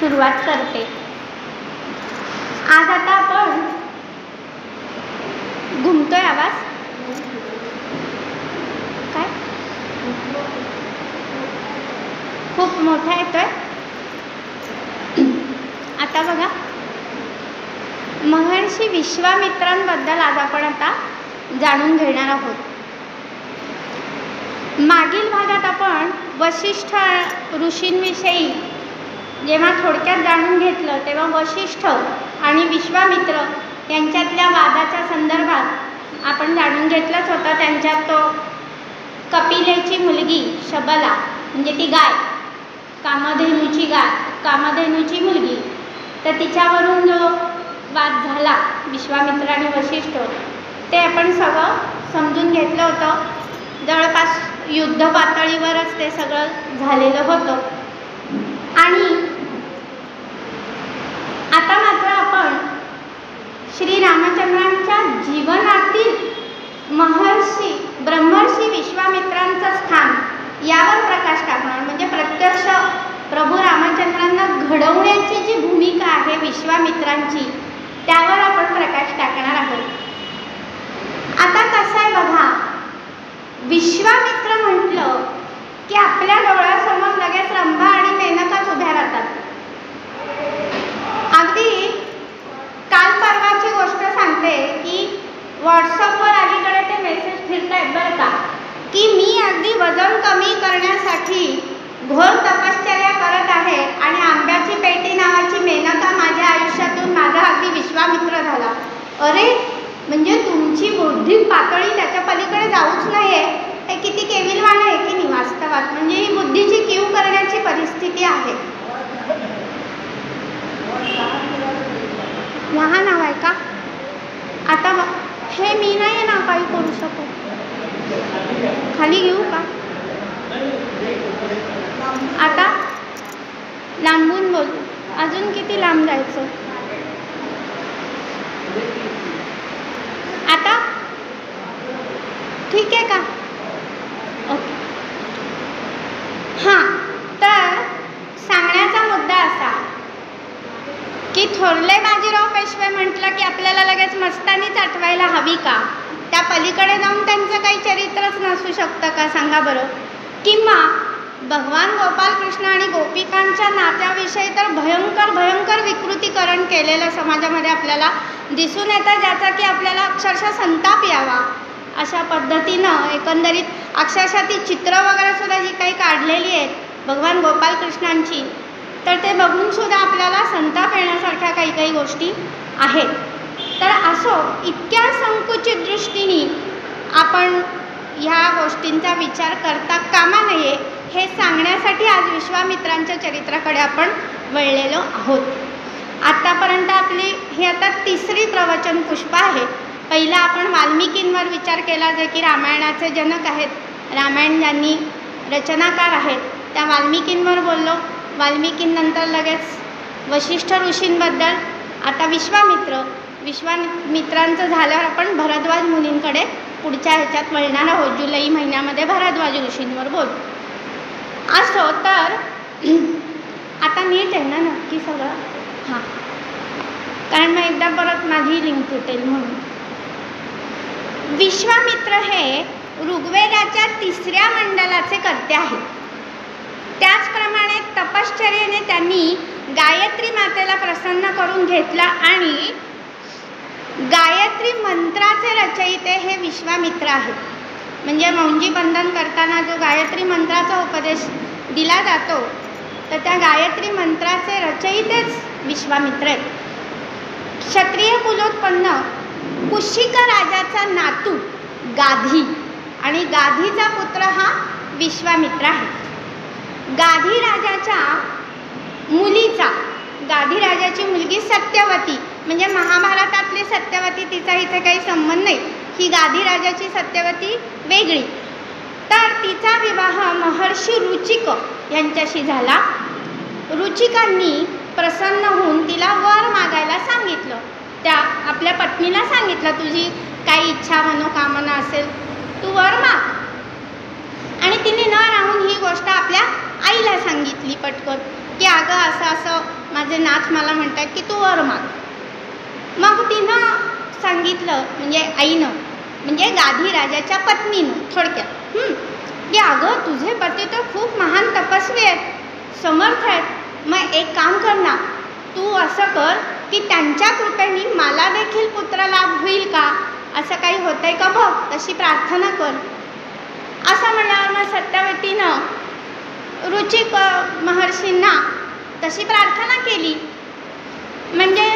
सुरुवात करते. आज आता आपण घुमतोय आवाज काय खूप मोठा येतोय. आता बघा, महर्षी विश्वामित्रांबद्दल आज आपण आता जाणून घेणार आहोत. मागील भागात आपण वशिष्ठ ऋषींविषयी जेव्हा थोडक्यात जाणून घेतलं तेव्हा वशिष्ठ आणि विश्वामित्र यांच्यातल्या वादाच्या संदर्भात आपण जाणून घेतलंच होतं. त्यांच्यात तो कपिलेची मुलगी शबला म्हणजे ती गाय, कामधेनूची मुलगी, तर तिच्यावरून जो वाद झाला विश्वामित्र आणि वशिष्ठ ते आपण सगळं समजून घेतलं होतं. जवळपास युद्ध पातळीवरच ते सगळं झालेलं होतं. आणि आता मात्र आपण श्री रामचंद्रांच्या जीवनातील ब्रह्मर्षी विश्वामित्रांचं स्थान यावर प्रकाश टाकणार. म्हणजे प्रत्यक्ष प्रभू रामचंद्रांना घडवण्याची जी भूमिका आहे विश्वामित्रांची त्यावर आपण प्रकाश टाकणार आहोत. आता कसं आहे बघा, विश्वामित्र म्हटलं की आपल्या डोळ्यासमोर लगेच रंभा आणि मेनकाच उभ्या राहतात. अगदी काल परवाची गोष्ट सांगते की व्हॉट्सअपवर अलीकडे ते मेसेज फिरतायत बरं का, की मी अगदी वजन कमी करण्यासाठी घोर तपश्चर्या करत आहे आणि आंब्याची पेटी नावाची मेनका माझ्या आयुष्यातून माझा अगदी विश्वामित्र झाला. अरे म्हणजे तुमची बौद्धिक पातळी त्याच्या पलीकडे जाऊच नाहीये. हे किती केविलवाण आहे की नाही वास्तवात. म्हणजे ही बुद्धीची कीव करण्याची परिस्थिती आहे. लहान नाव आहे का? आता हे मी नाही ना काही करू शकतो. खाली घेऊ का? आता लांबून बोलू. अजून किती लांब जायचं? आता ठीक आहे का? ओके. हां, तर सांगण्याचा मुद्दा असा की थोरले बाजीराव पेशवे म्हटलं की आपल्याला लगेच मस्तानीच आठवायला हवी का? त्या पलीकडे जाऊन त्यांचं काही चरित्रच नसू शकतं का सांगा बरं? किंवा भगवान गोपालकृष्ण आणि गोपिकांच्या नात्याविषयी तर भयंकर विकृतीकरण केलेलं समाजामध्ये आपल्याला दिसून येतं, ज्याचा की आपल्याला अक्षरशः संताप यावा अशा पद्धतीनं एकंदरीत अक्षरशः ती चित्र वगैरे सुद्धा जी काही काढलेली आहेत भगवान गोपालकृष्णांची, तर ते बघून सुद्धा आपल्याला संताप येण्यासारख्या काही गोष्टी आहेत. तर असो, इतक्या संकुचित दृष्टीने आपण ह्या गोष्टींचा विचार करता कामा नये हे सांगण्यासाठी आज विश्वामित्रांच्या चरित्राकडे आपण वळलेलो आहोत. आत्तापर्यंत आपली ही आता तिसरी प्रवचन पुष्प आहे. पहिला आपण वाल्मिकींवर विचार केला, जे की रामायणाचे जनक आहेत, रामायण ज्यांनी रचनाकार आहेत त्या वाल्मिकींवर बोललो. वाल्मिकींनंतर लगेच वशिष्ठ ऋषींबद्दल. आता विश्वामित्रांचं झाल्यावर आपण भरद्वाज मुनींकडे पुढच्या ह्याच्यात वळणार आहोत. जुलै महिन्यामध्ये भरद्वाज ऋषींवर बोलू. असो, तर आता नीट आहे ना नक्की सगळं? हां, कारण मग एकदा परत माझी लिंक तुटेल म्हणून. विश्वामित्र हे ऋग्वेदाच्या 3ऱ्या मंडलाचे कर्ते आहेत. त्याचप्रमाणे तपश्चर्येने त्यांनी गायत्री मातेला प्रसन्न करून घेतला आणि गायत्री मंत्राचे रचयिते हे विश्वामित्र आहेत. म्हणजे मौंजी बंधन करताना जो गायत्री मंत्राचा उपदेश दिला जातो तर त्या गायत्री मंत्राचे रचयितेच विश्वामित्र आहेत. क्षत्रिय कुलोत्पन्न कुशिक राजाचा नातू गाधी आणि गाधीचा पुत्र हा विश्वामित्र आहे. गाधी राजाची मुलगी सत्यवती, म्हणजे महाभारतातली सत्यवती, तिचा इथे काही संबंध नाही. ही गाधी राजाची सत्यवती वेगळी. तर तिचा विवाह महर्षी रुचिक यांच्याशी झाला. रुचिकांनी प्रसन्न होऊन तिला वर मागायला सांगितलं. त्या आपल्या पत्नीला सांगितलं, तुझी काही इच्छा मनोकामना असेल तू वर माग. आणि तिने न राहून ही गोष्ट आपल्या आईला सांगितली पटकन, की अगं असं असं माझं नाथ मला म्हणतात की तू वर माग. मग तिनं सांगितलं, म्हणजे आईनं, म्हणजे गाधी राजाच्या पत्नीनं थोडक्यात, की अगं तुझे पती तर खूप महान तपस्वी आहेत, समर्थ आहेत. मग एक काम कर ना, तू असं कर की त्यांच्या कृपेने मला देखील पुत्र लाभ होईल का, असं काही होतंय का बघ, तशी प्रार्थना कर. असं म्हणल्यावर मग सत्यवतीनं रुचिक महर्षींना तशी प्रार्थना केली, म्हणजे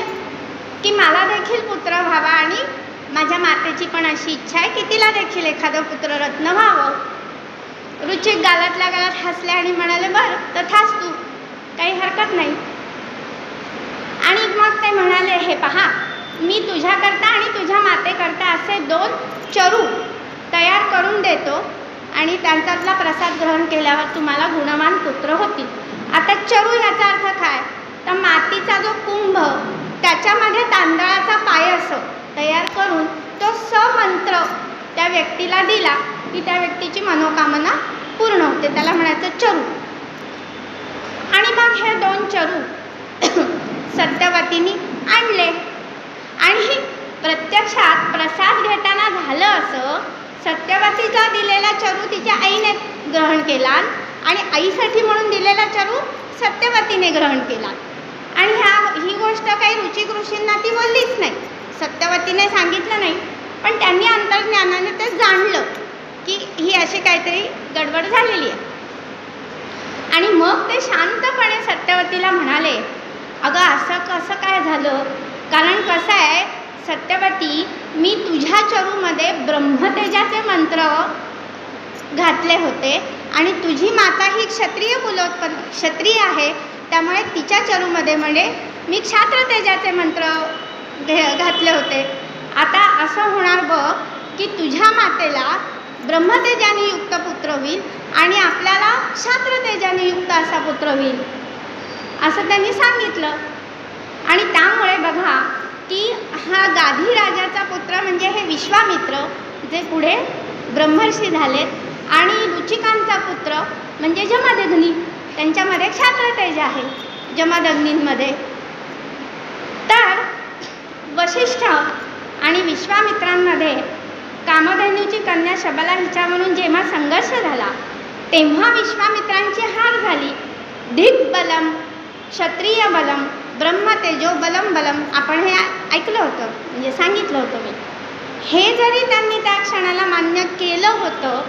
की मला देखील पुत्र व्हावा आणि माझ्या मातेची पण अशी इच्छा आहे की तिला देखील एखादं पुत्ररत्न व्हावं. रुचिक गालातल्या गालात हसले आणि म्हणाले, बरं तथास्तु, काही हरकत नाही. आणि मग ते म्हणाले, हे पहा, मी तुझ्याकरता आणि तुझ्या मातेकरता असे 2 चरू तयार करून देतो आणि त्यांच्यातला प्रसाद ग्रहण केल्यावर तुम्हाला गुणवान पुत्र होतील. आता चरू ह्याचा अर्थ काय, तर मातीचा जो कुंभ त्याच्यामध्ये तांदळाचा पायस तयार करून तो समंत्र त्या व्यक्तीला दिला की त्या व्यक्तीची मनोकामना पूर्ण होते, त्याला म्हणायचं चरू. आणि मग हे 2 चरू सत्यवतीने आणले आणि प्रत्यक्षात प्रसाद घेताना झालं असं, सत्यवतीचा दिलेला चरू तिच्या आईने ग्रहण केला आणि आईसाठी म्हणून दिलेला चरू सत्यवतीने ग्रहण केला. आणि ही गोष्ट काही रुचिक ऋषींना ती बोललीच नाही, सत्यवतीने सांगितलं नाही, पण त्यांनी अंतर्ज्ञानाने ते जाणलं की ही अशी काहीतरी गडबड झालेली आहे. आणि मग ते शांतपणे सत्यवतीला म्हणाले, अगं असं कसं काय झालं, कारण कसं आहे सत्यवती, मी तुझ्या चरूमध्ये ब्रह्मतेजाचे मंत्र घातले होते आणि तुझी माता ही क्षत्रिय आहे, त्यामुळे तिच्या चरूमध्ये म्हणजे मी क्षात्रतेजाचे मंत्र घातले होते. आता असं होणार बघ की तुझ्या मातेला ब्रह्मतेजाने युक्त पुत्र होईल आणि आपल्याला क्षात्रतेजाने युक्त असा पुत्र होईल, असं त्यांनी सांगितलं. आणि त्यामुळे बघा की हा गाधी राजाचा पुत्र म्हणजे हे विश्वामित्र, जे पुढे ब्रह्मर्षी झालेत, आणि रुचिकांचा पुत्र म्हणजे जमदग्नी, त्यांच्यामध्ये क्षात्रतेज आहे जमदग्नींमध्ये. तर वशिष्ठ आणि विश्वामित्रांमध्ये कामधेनूची कन्या शबला हिच्यावरून जेव्हा संघर्ष झाला तेव्हा विश्वामित्रांची हार झाली. दिग्बलम क्षत्रिय बलम ब्रह्मतेजो बलम बलम, आपण हे ऐकलं होतं, म्हणजे सांगितलं होतं मी. हे जरी त्यांनी त्या क्षणाला मान्य केलं होतं,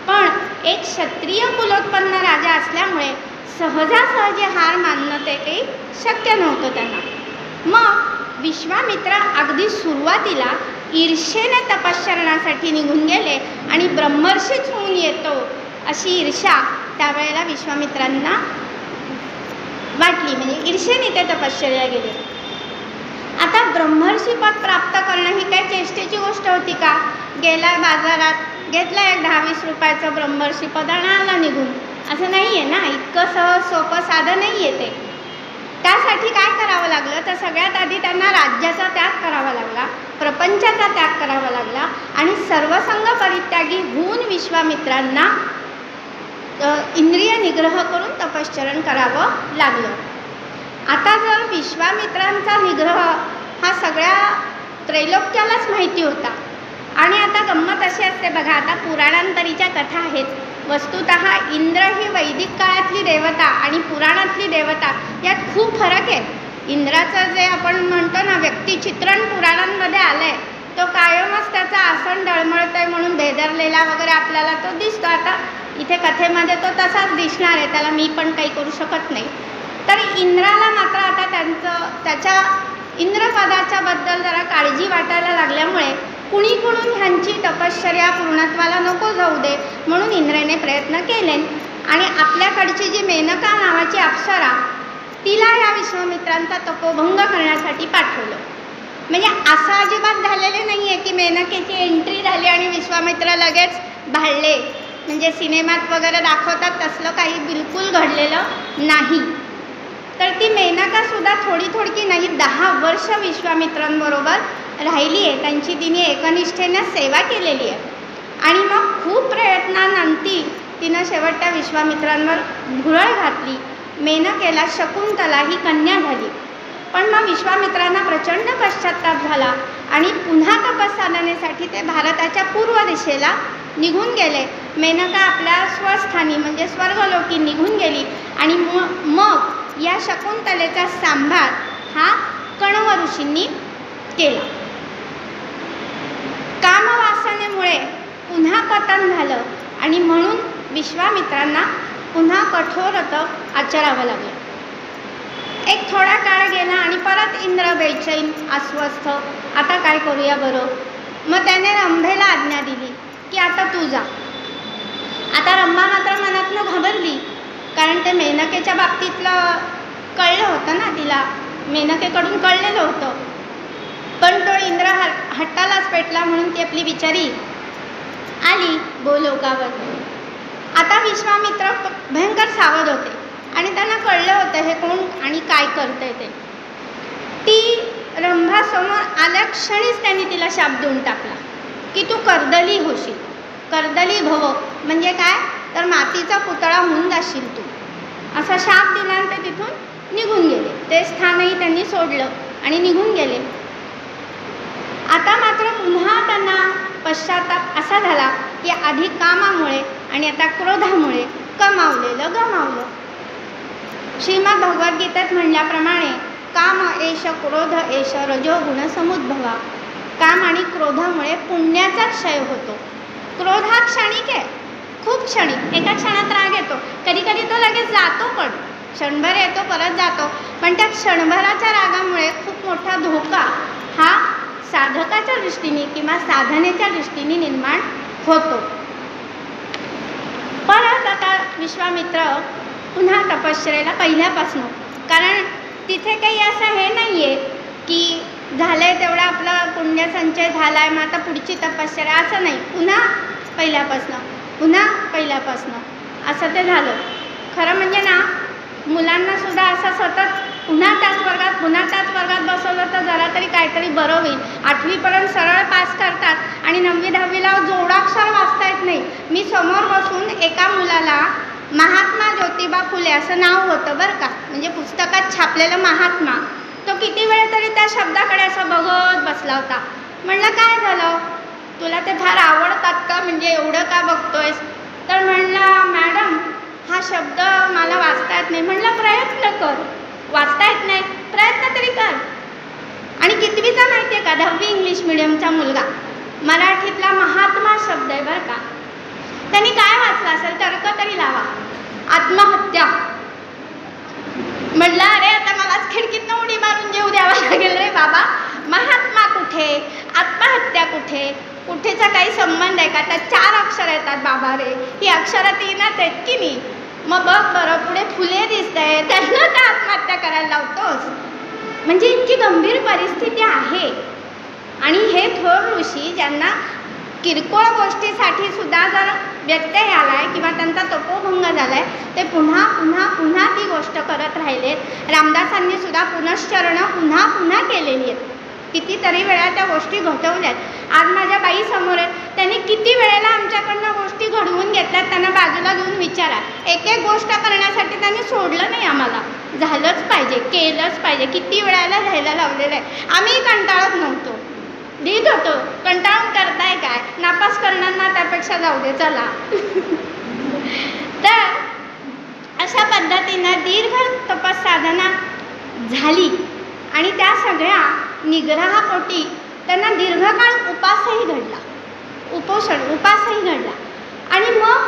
पण एक क्षत्रिय कुलोत्पन्न राजा असल्यामुळे सहजासहजी हार मानणं ते काही शक्य नव्हतं त्यांना. मग विश्वामित्र अगदी सुरुवातीला ईर्षेने तपश्चरणासाठी निघून गेले आणि ब्रह्मर्षीच होऊन येतो अशी ईर्ष्या त्यावेळेला विश्वामित्रांना वाटली, म्हणजे ईर्षेने ते तपश्चर्या गेले. आता ब्रह्मर्षी पद प्राप्त करणं ही काही चेष्टेची गोष्ट होती का? गेला बाजारात, घेतला एक 10-20 रुपयाचं ब्रह्मर्षी पद आणि आला निघून, असं नाही आहे ना, इतकं सहज सोपं साधं नाही आहे ते. त्यासाठी काय करावं लागलं, तर सगळ्यात आधी त्यांना राज्याचा त्याग करावा लागला, प्रपंचाचा त्याग करावा लागला आणि सर्वसंग परित्यागी होऊन विश्वामित्रांना इंद्रिय निग्रह करून तपश्चरण करावं लागलं. आता जर विश्वामित्रांचा निग्रह हा सगळ्या त्रैलोक्यालाच माहिती होता, आणि आता गंमत अशी असते बघा, आता पुराणांतरीच्या कथा आहेत. वस्तुतः इंद्र ही वैदिक काळातली देवता आणि पुराणातली देवता यात खूप फरक आहे. इंद्राचं जे आपण म्हणतो ना व्यक्तिचित्रण पुराणांमध्ये आलं आहे, तो कायमच त्याचं आसन डळमळतं आहे म्हणून भेदरलेला वगैरे आपल्याला तो दिसतो. आता इथे कथेमध्ये तो तसाच दिसणार आहे, त्याला मी पण काही करू शकत नाही. तर इंद्राला मात्र आता त्याच्या इंद्रपदाच्या बद्दल जरा काळजी वाटायला लागल्यामुळे कुणीकडून ह्यांची तपश्चर्या पूर्णत्वाला नको जाऊ दे म्हणून इंद्राने प्रयत्न केले आणि आपल्याकडची जी मेनका नावाची अप्सरा तिला या विश्वामित्रांचा तपोभंग करण्यासाठी पाठवलं. म्हणजे असं अजिबात झालेले नाही आहे की मेनकेची एंट्री झाली आणि विश्वामित्र लगेच भाळले, म्हणजे सिनेमात वगैरे दाखवतात तसलं काही बिलकुल घडलेलं नाही. तर ती मेनकासुद्धा थोडी नाही 10 वर्ष विश्वामित्रांबरोबर राहिली आहे, त्यांची तिने एकनिष्ठेने सेवा केलेली आहे. आणि मग खूप प्रयत्नानंतर तिनं शेवटच्या विश्वामित्रांवर भुरळ घातली. मेनकेला शकुंतला ही कन्या झाली. पण मग विश्वामित्रांना प्रचंड पश्चात्ताप झाला आणि पुन्हा तपस्साधनेसाठी ते भारताच्या पूर्व दिशेला निघून गेले. मेनका आपल्या स्वस्थानी म्हणजे स्वर्गलोकी निघून गेली आणि मग या शकुंतलेचा सांभाळ हा कण्व ऋषींनी केला. कामवासनेमुळे पुन्हा पतन झालं आणि म्हणून विश्वामित्रांना पुन्हा कठोर तप आचरावं लागलं. एक थोडा काळ गेला आणि परत इंद्र बेचैन, अस्वस्थ, आता काय करूया बरं. मग त्याने रंभेला आज्ञा दिली की आता तू जा. आता रंभा मात्र मनातनं घाबरली, कारण ते मेनकेच्या बाबतीतलं कळलं होतं ना तिला, मेनकेकडून कळलेलं होतं. पण तो इंद्र हट्टालाच पेटला म्हणून ती आपली बिचारी आली भूलोकावर. आता विश्वामित्र भयंकर सावध होते आणि त्यांना कळलं होतं हे कोण आणि काय करतंय ते. ती रंभासमोर आल्या क्षणीच त्यांनी तिला शाप देऊन टाकला की तू कर्दली होशील. कर्दली भव म्हणजे काय, तर मातीचा पुतळा होऊन जाशील तू, असा शाप दिला आणि ते तिथून निघून गेले. ते स्थानही त्यांनी सोडलं आणि निघून गेले. आता मात्र पुन्हा त्यांना पश्चाताप असा झाला की आधी कामामुळे आणि आता क्रोधामुळे कमावलेलं गमावलं. श्रीमद भगवद्गीतेत म्हणल्याप्रमाणे काम एष क्रोध एष रजोगुण समुद्भवा. काम आणि क्रोधामुळे पुण्याचा क्षय होतो. क्रोध हा क्षणिक आहे, खूप क्षणिक, एका क्षणात राग येतो, कधी कधी तो लगेच जातो, पण क्षणभर येतो परत जातो. पण त्या क्षणभराच्या रागामुळे खूप मोठा धोका हा साधकाच्या दृष्टीने किंवा साधनेच्या दृष्टीने निर्माण होतो. परत आता विश्वामित्र पुन्हा तपश्चर्येला पहिल्यापासून, कारण तिथे काही असं हे नाही आहे की झालं आहे तेवढा आपला पुण्यसंचय झाला आहे मग आता पुढची तपश्चर्या, असं नाही. पुन्हा पहिल्यापासनं असं ते झालं. खरं म्हणजे ना, मुलांनासुद्धा असं सतत पुन्हा त्याच वर्गात बसवलं तर जरा तरी काहीतरी बरं होईल. 8वीपर्यंत सरळ पास करतात आणि 9वी-10वीला जोडाक्षर वाचता येत नाही. मी समोर बसून एका मुलाला महात्मा ज्योतिबा फुले असं नाव होतं बरं का, म्हणजे पुस्तकात छापलेलं महात्मा, तो किती वेळ तरी त्या शब्दाकडे असं बघत बसला होता. म्हणलं काय झालं, तुला ते फार आवडतात का, म्हणजे एवढं का बघतोयस. तर म्हणला मॅडम हा शब्द मला वाचता येत नाही. म्हणलं प्रयत्न कर, वाचता येत नाही प्रयत्न तरी कर. आणि कितवीचा माहिती आहे का, 10वी इंग्लिश मिडियमचा मुलगा. मराठीतला महात्मा शब्द आहे बरं का. त्यांनी काय वाचलं असेल, तर्क तरी लावा. आत्महत्या. म्हटलं अरे आता मलाच खिडकीतनं उडी मारून जेऊ द्यावा लागेल रे बाबा. महात्मा कुठे, आत्महत्या कुठे, कुठेचा काही संबंध आहे का. त्यात 4 अक्षर येतात बाबा रे, ही अक्षरं 3च आहेत की नाही. मग बघ बरं, पुढे फुले दिसत आहे, त्यांना का आत्महत्या करायला लावतोस. म्हणजे इतकी गंभीर परिस्थिती आहे. आणि हे थोर ऋषी ज्यांना किरकोळ गोष्टीसाठी सुद्धा जर व्यत्यय आला आहे किंवा त्यांचा तपोभंग झाला आहे, ते पुन्हा पुन्हा पुन्हा ती गोष्ट करत राहिलेत. रामदासांनी सुद्धा पुनश्चरणं पुन्हा पुन्हा केलेली आहेत. कितीतरी वेळा त्या गोष्टी घडवल्यात. आज माझ्या बाई समोर आहेत, त्यांनी किती वेळेला आमच्याकडनं गोष्टी घडवून घेतल्यात. त्यांना बाजूला घेऊन विचारा. एक एक गोष्ट करण्यासाठी त्यांनी सोडलं नाही आम्हाला. झालंच पाहिजे, केलंच पाहिजे, किती वेळेला लिहायला लावलेलं आहे. आम्ही कंटाळत नव्हतो, लिहित होतो. कंटाळून करताय काय, नापास करणार ना, त्यापेक्षा जाऊ दे चला. तर अशा पद्धतीनं दीर्घ तपस्साधना झाली आणि त्या सगळ्या निग्रहापोटी त्यांना दीर्घकाळ उपासही घडला. आणि मग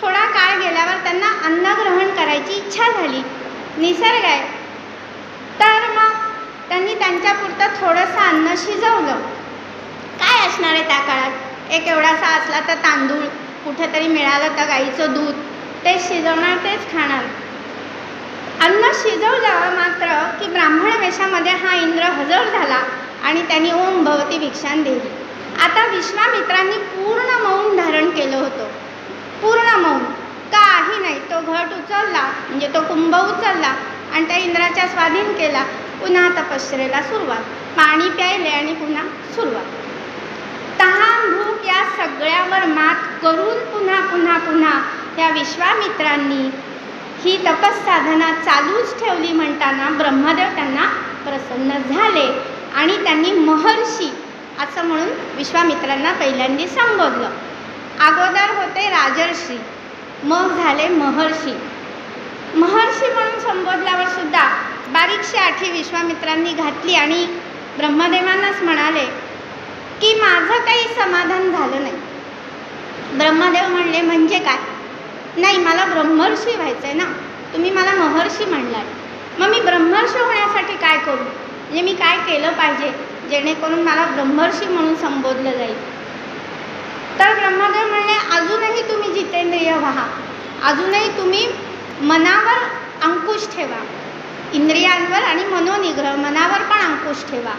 थोडा काळ गेल्यावर त्यांना अन्न ग्रहण करायची इच्छा झाली. निसर्ग आहे तर मग त्यांनी त्यांच्यापुरतं थोडंसं अन्न शिजवलं. काय असणार आहे त्या काळात, एक एवढासा असला तर तांदूळ, कुठेतरी मिळालं तर गाईचं दूध, ते शिजवणार तेच खाणार. अन्न शिजवलं मात्र की ब्राह्मण वेशामध्ये हा इंद्र हजर झाला आणि त्यांनी ओम भवती भिक्षान दिली. आता विश्वामित्रांनी पूर्ण मौन धारण केलं होतं. पूर्ण मौन, काही नाही. तो घट उचलला म्हणजे तो कुंभ उचलला आणि त्या इंद्राच्या स्वाधीन केला. पुन्हा तपश्चर्येला सुरुवात, पाणी प्यायले आणि पुन्हा सुरुवात. तहान भूक या सगळ्यावर मात करून पुन्हा पुन्हा पुन्हा या विश्वामित्रांनी ही तपस्साधना चालूच ठेवली. म्हणताना ब्रह्मदेव त्यांना प्रसन्न झाले आणि त्यांनी महर्षी असं म्हणून विश्वामित्रांना पहिल्यांदा संबोधलं. अगोदर होते राजर्षी, मग झाले महर्षी. महर्षी म्हणून संबोधल्यावर सुद्धा बारीकशी आठी विश्वामित्रांनी घातली आणि ब्रह्मदेवांनाच म्हणाले की माझं काही समाधान झालं नाही. ब्रह्मदेव म्हणले म्हणजे काय? नाही, मला ब्रह्मर्षी व्हायचं आहे ना, तुम्ही मला महर्षी म्हणलाय, मग मी ब्रह्मर्षी होण्यासाठी काय करू? म्हणजे मी काय केलं पाहिजे जेणेकरून मला ब्रह्मर्षी म्हणून संबोधलं जाईल? तर ब्रह्मदेव म्हणले अजूनही तुम्ही जितेंद्रिय व्हा, अजूनही तुम्ही मनावर अंकुश ठेवा, इंद्रियांवर आणि मनोनिग्रह मनावर पण अंकुश ठेवा.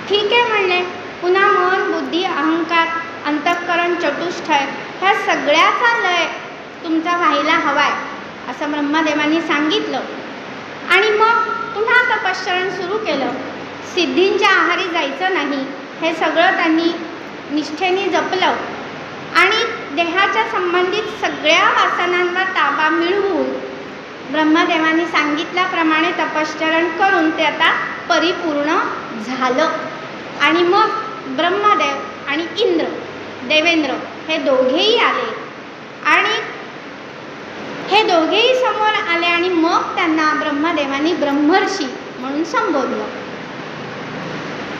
ठीक आहे म्हणले. पुन्हा मन, बुद्धी, अहंकार, अंतःकरण, चतुष्टय ह्या सगळ्याचा लय तुमचा व्हायला हवाय असं ब्रह्मदेवांनी सांगितलं. आणि मग पुन्हा तपश्चरण सुरू केलं. सिद्धींच्या आहारी जायचं नाही हे सगळं त्यांनी निष्ठेने जपलं आणि देहाच्या संबंधित सगळ्या वासनांवर ताबा मिळवून ब्रह्मदेवांनी सांगितल्याप्रमाणे तपश्चरण करून ते आता परिपूर्ण झालं. आणि मग ब्रह्मदेव आणि इंद्र, देवेंद्र हे दोघेही आले आणि हे दोघेही समोर आले आणि मग त्यांना ब्रह्मदेवांनी ब्रह्मर्षी म्हणून संबोधलं.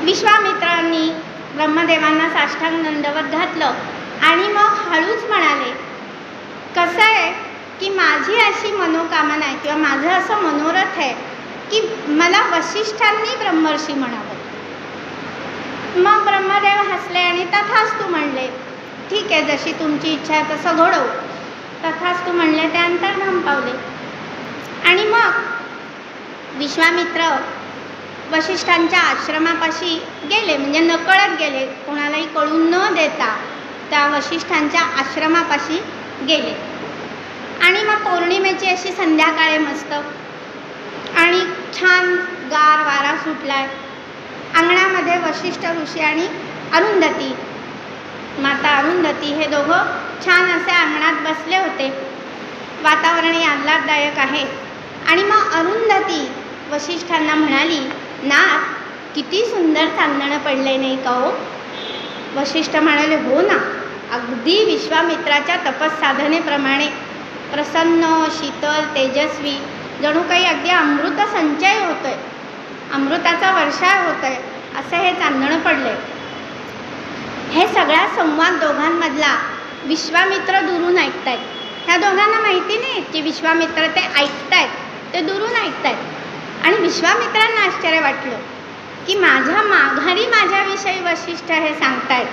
विश्वामित्रांनी ब्रह्मदेवांना साष्टांग दंडवत घातलं आणि मग हळूच म्हणाले, कसं आहे की माझी अशी मनोकामना आहे किंवा माझं असं मनोरथ आहे की मला वसिष्ठांनी ब्रह्मर्षी म्हणावं. मग ब्रह्मदेव हसले आणि तथास्तु म्हणले, ठीक आहे, जशी तुमची इच्छा आहे तसं घडव. तथास्तु म्हणले, ते अंतर्धान पावले. आणि मग विश्वामित्र वसिष्ठांच्या आश्रमापाशी गेले, म्हणजे नकळत गेले, कोणालाही कळून न देता त्या वसिष्ठांच्या आश्रमापाशी गेले. आणि मग पौर्णिमेची अशी संध्याकाळ आहे मस्त आणि छान गार वारा सुटलाय. अंगणामध्ये वसिष्ठ ऋषी आणि अरुंधती, माता अरुंधती हे दोघं छान असे अंगणात बसले होते. वातावरणही आल्हाददायक आहे. आणि मग अरुंधती वसिष्ठांना म्हणाली, नाथ, किती सुंदर चांदणं पडले नाही का हो? वसिष्ठ म्हणाले, हो ना, अगदी विश्वामित्राच्या तपस्साधनेप्रमाणे प्रसन्न, शीतल, तेजस्वी, जणू काही अगदी अमृत संचय होतोय, अमृताचा वर्षाव होतोय असं हे चांदणं पडले. हे सगळा संवाद दोघांमधला विश्वामित्र दुरून ऐकतायत. ह्या दोघांना माहिती नाही की विश्वामित्र ते ऐकतायत, ते दुरून ऐकतायत. आणि विश्वामित्रांना आश्चर्य वाटलं की माझ्या माघारी माझ्याविषयी वसिष्ठ हे सांगतायत.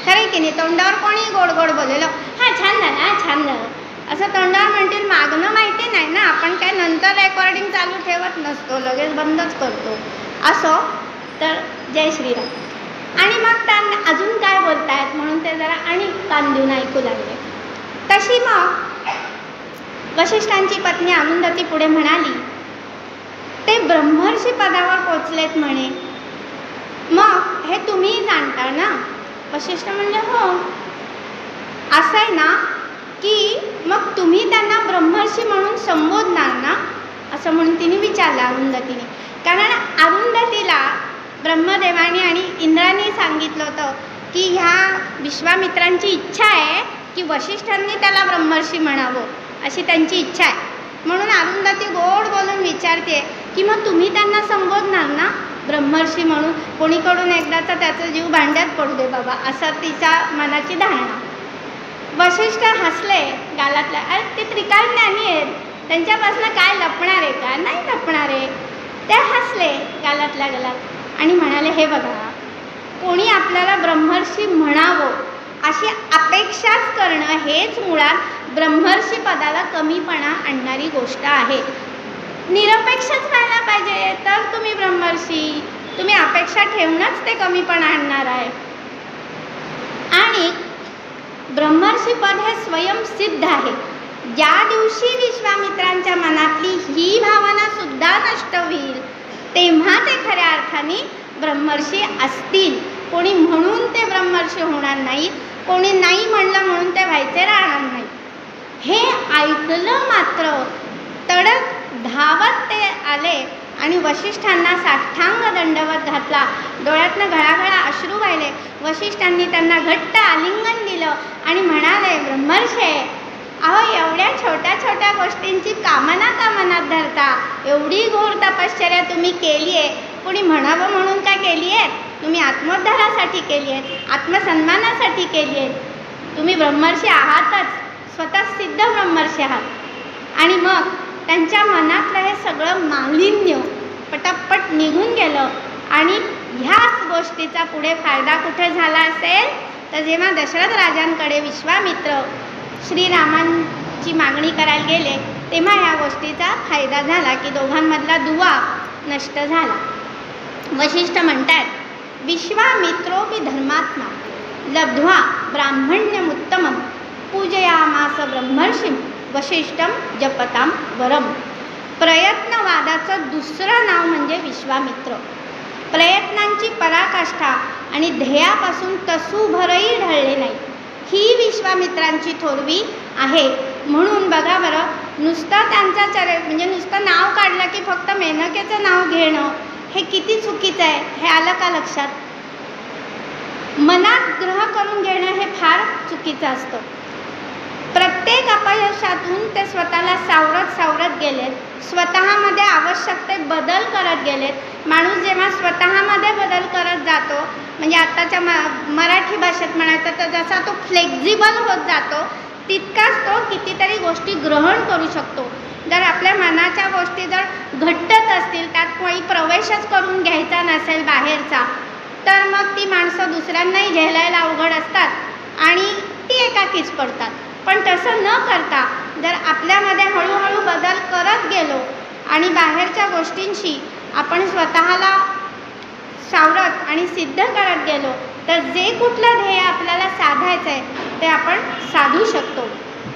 खरं की नाही? तोंडावर कोणी गोड गोड बोललेलं, हां छान झालं, हां छान झालं असं तोंडावर म्हणतील, मागणं माहिती नाही ना. आपण काय नंतर रेकॉर्डिंग चालू ठेवत नसतो, लगेच बंदच करतो. असो तर जय श्रीराम. आणि मग त्यांना अजून काय बोलतायत म्हणून ते जरा आणि कान देऊन ऐकू लागले. तशी मग वसिष्ठांची पत्नी अरुंधती पुढे म्हणाली, ते ब्रह्मर्षी पदावर पोचलेत म्हणे, मग हे तुम्ही जाणता ना? वसिष्ठ म्हणले, हो. असं आहे ना की मग तुम्ही त्यांना ब्रह्मर्षी म्हणून संबोधणार ना, असं म्हणून तिने विचारलं अरुंधतीने. कारण अरुंधतीला ब्रह्मदेवाने आणि इंद्राने सांगितलं होतं की ह्या विश्वामित्रांची इच्छा आहे की वसिष्ठांनी त्याला ब्रह्मर्षी म्हणावं, अशी त्यांची इच्छा आहे. म्हणून अरुंधती गोड बोलून विचारते की मग तुम्ही त्यांना संबोधणार ना ब्रह्मर्षी म्हणून? कोणीकडून एकदाचा त्याचा जीव भांड्यात पडू दे बाबा, असं तिच्या मनाची धारणा. वसिष्ठ हसले गालातल्या, अरे ते त्रिकाल ज्ञानी आहेत, त्यांच्यापासून काय लपणार आहे का? नाही लपणार आहे. ते हसले गालातल्या गालात आणि म्हणाले, हे बघा, कोणी आपल्याला ब्रह्मर्षी म्हणावं अशी अपेक्षाच करणं हेच मुळात ब्रह्मर्षी पदाला कमीपणा आणणारी गोष्ट आहे. निरपेक्षच व्हायला पाहिजे तर तुम्ही ब्रह्मर्षी, तुम्ही अपेक्षा ठेवणंच ते कमीपणा आणणार आहे. आणि ब्रह्मर्षी पद हे स्वयंसिद्ध आहे. ज्या दिवशी विश्वामित्रांच्या मनातली ही भावना सुद्धा नष्ट होईल तेव्हा ते खऱ्या अर्थाने ब्रह्मर्षी असतील. कोणी म्हणून ते ब्रह्मर्षी होणार नाहीत, कोणी नाही म्हणलं म्हणून ते व्हायचे राहणार नाही. हे ऐकलं मात्र तडक धावत ते आले आणि वशिष्ठांना साष्टांग दंडवत घातला. डोळ्यातनं घळाघळा अश्रू वाहिले. वशिष्ठांनी त्यांना घट्ट आलिंगन दिलं आणि म्हणाले, ब्रह्मर्षे, अहो एवढ्या छोट्या छोट्या गोष्टींची कामना का मनात धरता? एवढी घोर तपश्चर्या तुम्ही केली आहे, कोणी म्हणावं म्हणून का केली आहे? तुम्ही आत्मोद्धारासाठी केली आहे, आत्मसन्मानासाठी केली आहे. तुम्ही ब्रह्मर्षी आहातच, स्वतः सिद्ध ब्रह्मर्षी आहात. आणि मग त्यांच्या मनातलं हे सगळं मालिन्य पटापट निघून गेलं. आणि ह्याच गोष्टीचा पुढे फायदा कुठे झाला असेल तर जेव्हा दशरथ राजांकडे विश्वामित्र श्रीरामांची मागणी करायला गेले तेव्हा ह्या गोष्टीचा फायदा झाला की दोघांमधला दुवा नष्ट झाला. वशिष्ठ म्हणतात, विश्वामित्रोपि धर्मात्मा लब्ध्वा ब्राह्मण्यमुत्तमं पूजयामास ब्रह्मर्षिं वशिष्ठं जपतां वरम. प्रयत्नवादाचं दुसरं नाव म्हणजे विश्वामित्र. प्रयत्नांची पराकाष्ठा आणि ध्येयापासून तसूभरही ढळले नाही, ही विश्वामित्रांची थोरवी आहे. म्हणून बघा बरं, नुसतं त्यांचा म्हणजे नुसतं नाव काढलं की फक्त मेनकेचं नाव घेणं हे किती चुकीचं आहे हे आलं का लक्षात? मनात ग्रह करून घेणं हे फार चुकीचं असतं. प्रत्येक अपयशातून ते स्वतःला सावरत गेलेत, स्वतःमध्ये आवश्यक ते बदल करत गेलेत. माणूस जेव्हा स्वतःमध्ये बदल करत जातो, म्हणजे आत्ताच्या मराठी भाषेत म्हणायचं तर जसा तो फ्लेक्झिबल होत जातो तितकाच तो कितीतरी गोष्टी ग्रहण करू शकतो. जर आपल्या मनाच्या गोष्टी जर घट्टच असतील, त्यात काही प्रवेशच करून घ्यायचा नसेल बाहेरचा, तर मग ती माणसं दुसऱ्यांनाही झेलायला अवघड असतात आणि ती एकाकीच पडतात. पण तसं न करता जर आपल्यामध्ये हळूहळू बदल करत गेलो आणि बाहेरच्या गोष्टींशी आपण स्वतःला सावरत आणि सिद्ध करत गेलो तर जे कुठलं ध्येय आपल्याला साधायचं आहे ते आपण साधू शकतो.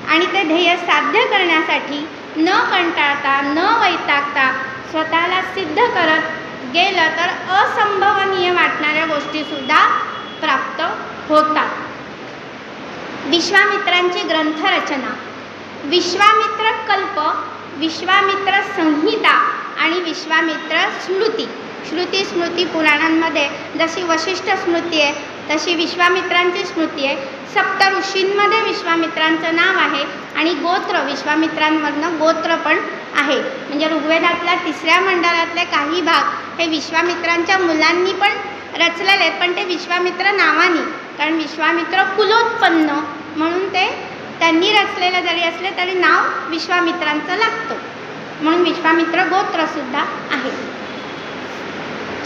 आणि ते ध्येय साध्य करण्यासाठी न कंटाळता न वैतागता स्वतःला सिद्ध करत गेलं तर असंभवनीय वाटणाऱ्या गोष्टीसुद्धा प्राप्त होतात. विश्वामित्रांची ग्रंथरचना, विश्वामित्र कल्प, विश्वामित्र संहिता आणि विश्वामित्र स्मृती. श्रुती स्मृती पुराणांमध्ये जशी वशिष्ठ स्मृती आहे तशी विश्वामित्रांची स्मृती आहे. सप्त ऋषींमध्ये विश्वामित्रांचं नाव आहे आणि गोत्र विश्वामित्रांमधनं गोत्र पण आहे. म्हणजे ऋग्वेदातल्या 3ऱ्या मंडळातले काही भाग हे विश्वामित्रांच्या मुलांनी पण रचलेले आहेत, पण ते विश्वामित्र नावानी, कारण विश्वामित्र कुलोत्पन्न म्हणून ते त्यांनी रचलेलं जरी असले तरी नाव विश्वामित्रांचं लागतं, म्हणून विश्वामित्र गोत्रसुद्धा आहे.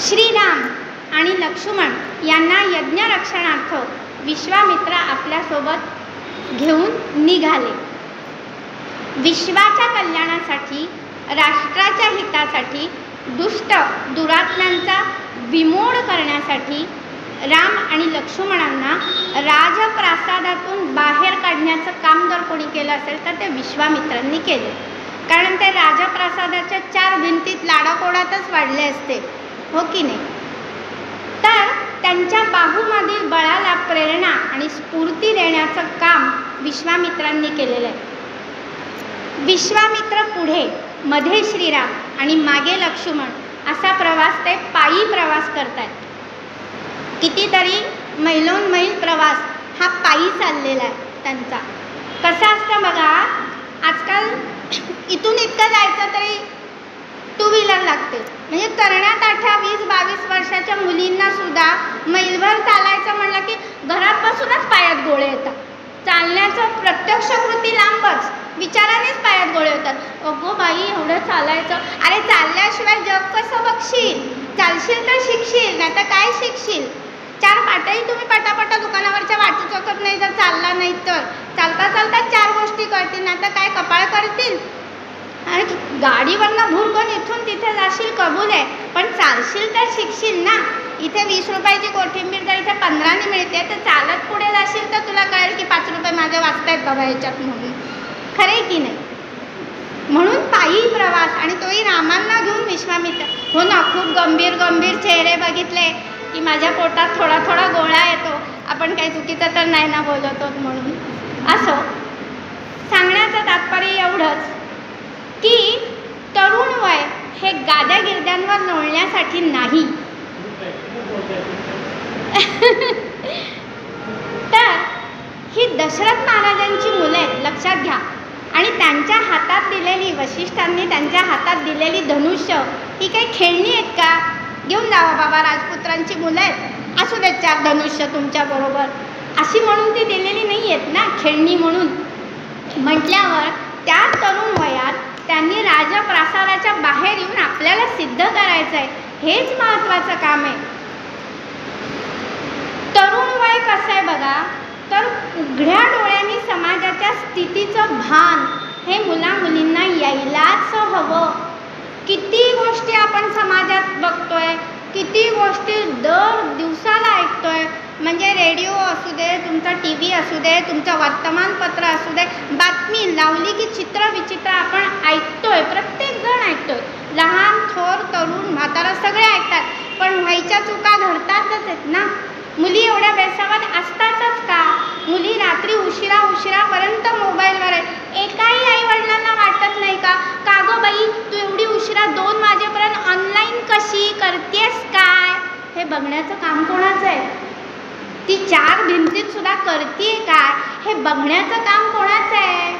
श्रीराम आणि लक्ष्मण यांना यज्ञरक्षणार्थ विश्वामित्र आपल्यासोबत घेऊन निघाले. विश्वाच्या कल्याणासाठी, राष्ट्राच्या हितासाठी, दुष्ट दुरात्म्यांचा विमोड करण्यासाठी राम आणि लक्ष्मणांना राजप्रासादातून बाहेर काढण्याचं काम जर कोणी केलं असेल तर ते विश्वामित्रांनी केले. कारण ते राजप्रासादाच्या 4 भिंतीत लाडाकोडातच वाढले असते, हो की नाही? तर त्यांच्या बाहूमधील बळाला प्रेरणा आणि स्फूर्ती देण्याचं काम विश्वामित्रांनी केलेलं आहे. विश्वामित्र पुढे, मध्ये श्रीराम आणि मागे लक्ष्मण असा प्रवास ते पायी प्रवास करतात. कितीतरी मैलोनमैल प्रवास हा पायी चाललेला आहे त्यांचा. कसं असतं बघा, आजकाल इथून इतकं जायचं तरी 2 व्हीलर लागते. म्हणजे तरण्यात 18, 20, 22 वर्षाच्या मुलींना सुद्धा मैलभर चालायचं म्हणलं की घरात बसूनच पायात गोळे येतात. चालण्याचं प्रत्यक्ष कृती लांबच, विचारानेच पायात गोळे होतात. अगो बाई एवढं चालायचं, अरे चालल्याशिवाय जग कसं बघशील? चालशील तर शिकशील, नाही तर काय शिकशील? 4 पाट्याही तुम्ही पटापटा दुकानावरच्या वाटू शकत नाही जर चालला नाही तर. चालता चालता 4 गोष्टी करतील, नाही तर काय कपाळ करतील. आणि गाडीवरनं भुरकून इथून तिथे जाशील कबूल आहे, पण चालशील तर शिकशील ना. इथे 20 रुपयाची कोथिंबीर जर इथे 15ने मिळते तर चालत पुढे जाशील तर तुला कळेल की 5 रुपये माझे वाचतायत बाबा ह्याच्यात म्हणून. खरे की नाही? म्हणून पायी प्रवास, आणि तोही रामांना घेऊन विश्वामित्र. हो ना, खूप गंभीर गंभीर चेहरे बघितले की माझ्या पोटात थोडा थोडा गोळा येतो. आपण काही चुकीचं तर नाही ना बोलतो म्हणून. असो, सांगण्याचं तात्पर्य एवढंच की तरुण वय हे गाद्या गिरद्यांवर लोळण्यासाठी नाही. तर ही दशरथ महाराजांची मुलं आहेत, लक्षात घ्या. आणि त्यांच्या हातात दिलेली, वशिष्ठांनी त्यांच्या हातात दिलेली धनुष्य ही काही खेळणी आहेत का? घेऊन जावा बाबा, राजपुत्रांची मुलं आहेत, असू देत 4 धनुष्य तुमच्याबरोबर, अशी म्हणून ती दिलेली नाही आहेत ना, खेळणी म्हणून. म्हटल्यावर त्या तरुण वयात त्यांनी राजप्रासादाच्या बाहेर येऊन आपल्याला सिद्ध करायचं आहे, हेच महत्त्वाचं काम आहे. तरुण वय कसं आहे बघा, तर उघड्या डोळ्यांनी समाजाच्या स्थितीचं भान हे मुलामुलींना यायलाच हवं. किती गोष्टी आपण समाजात बघतोय, किती गोष्टी दर दिवसाला ऐकतोय. म्हणजे रेडिओ असू दे, तुमचा टी व्ही असू दे, तुमचं वर्तमानपत्र असू दे, बातमी लावली की चित्र विचित्र आपण ऐकतोय, प्रत्येकजण ऐकतोय. लहान थोर तरुण म्हातारा सगळे ऐकतात, पण व्हायच्या चुका घडतातच आहेत ना. मुली एवढ्या बेसावध असतातच का? मुली रात्री उशिरापर्यंत मोबाईलवर आहे. एकाही आईवडिलांना वाटत नाही का, का गं बाई तू एवढी उशिरा 2 वाजेपर्यंत ऑनलाईन कशी करतेस काय? हे बघण्याचं काम कोणाचं आहे? ती 4 भिंतीत सुद्धा करते काय, हे बघण्याचं काम कोणाचं आहे?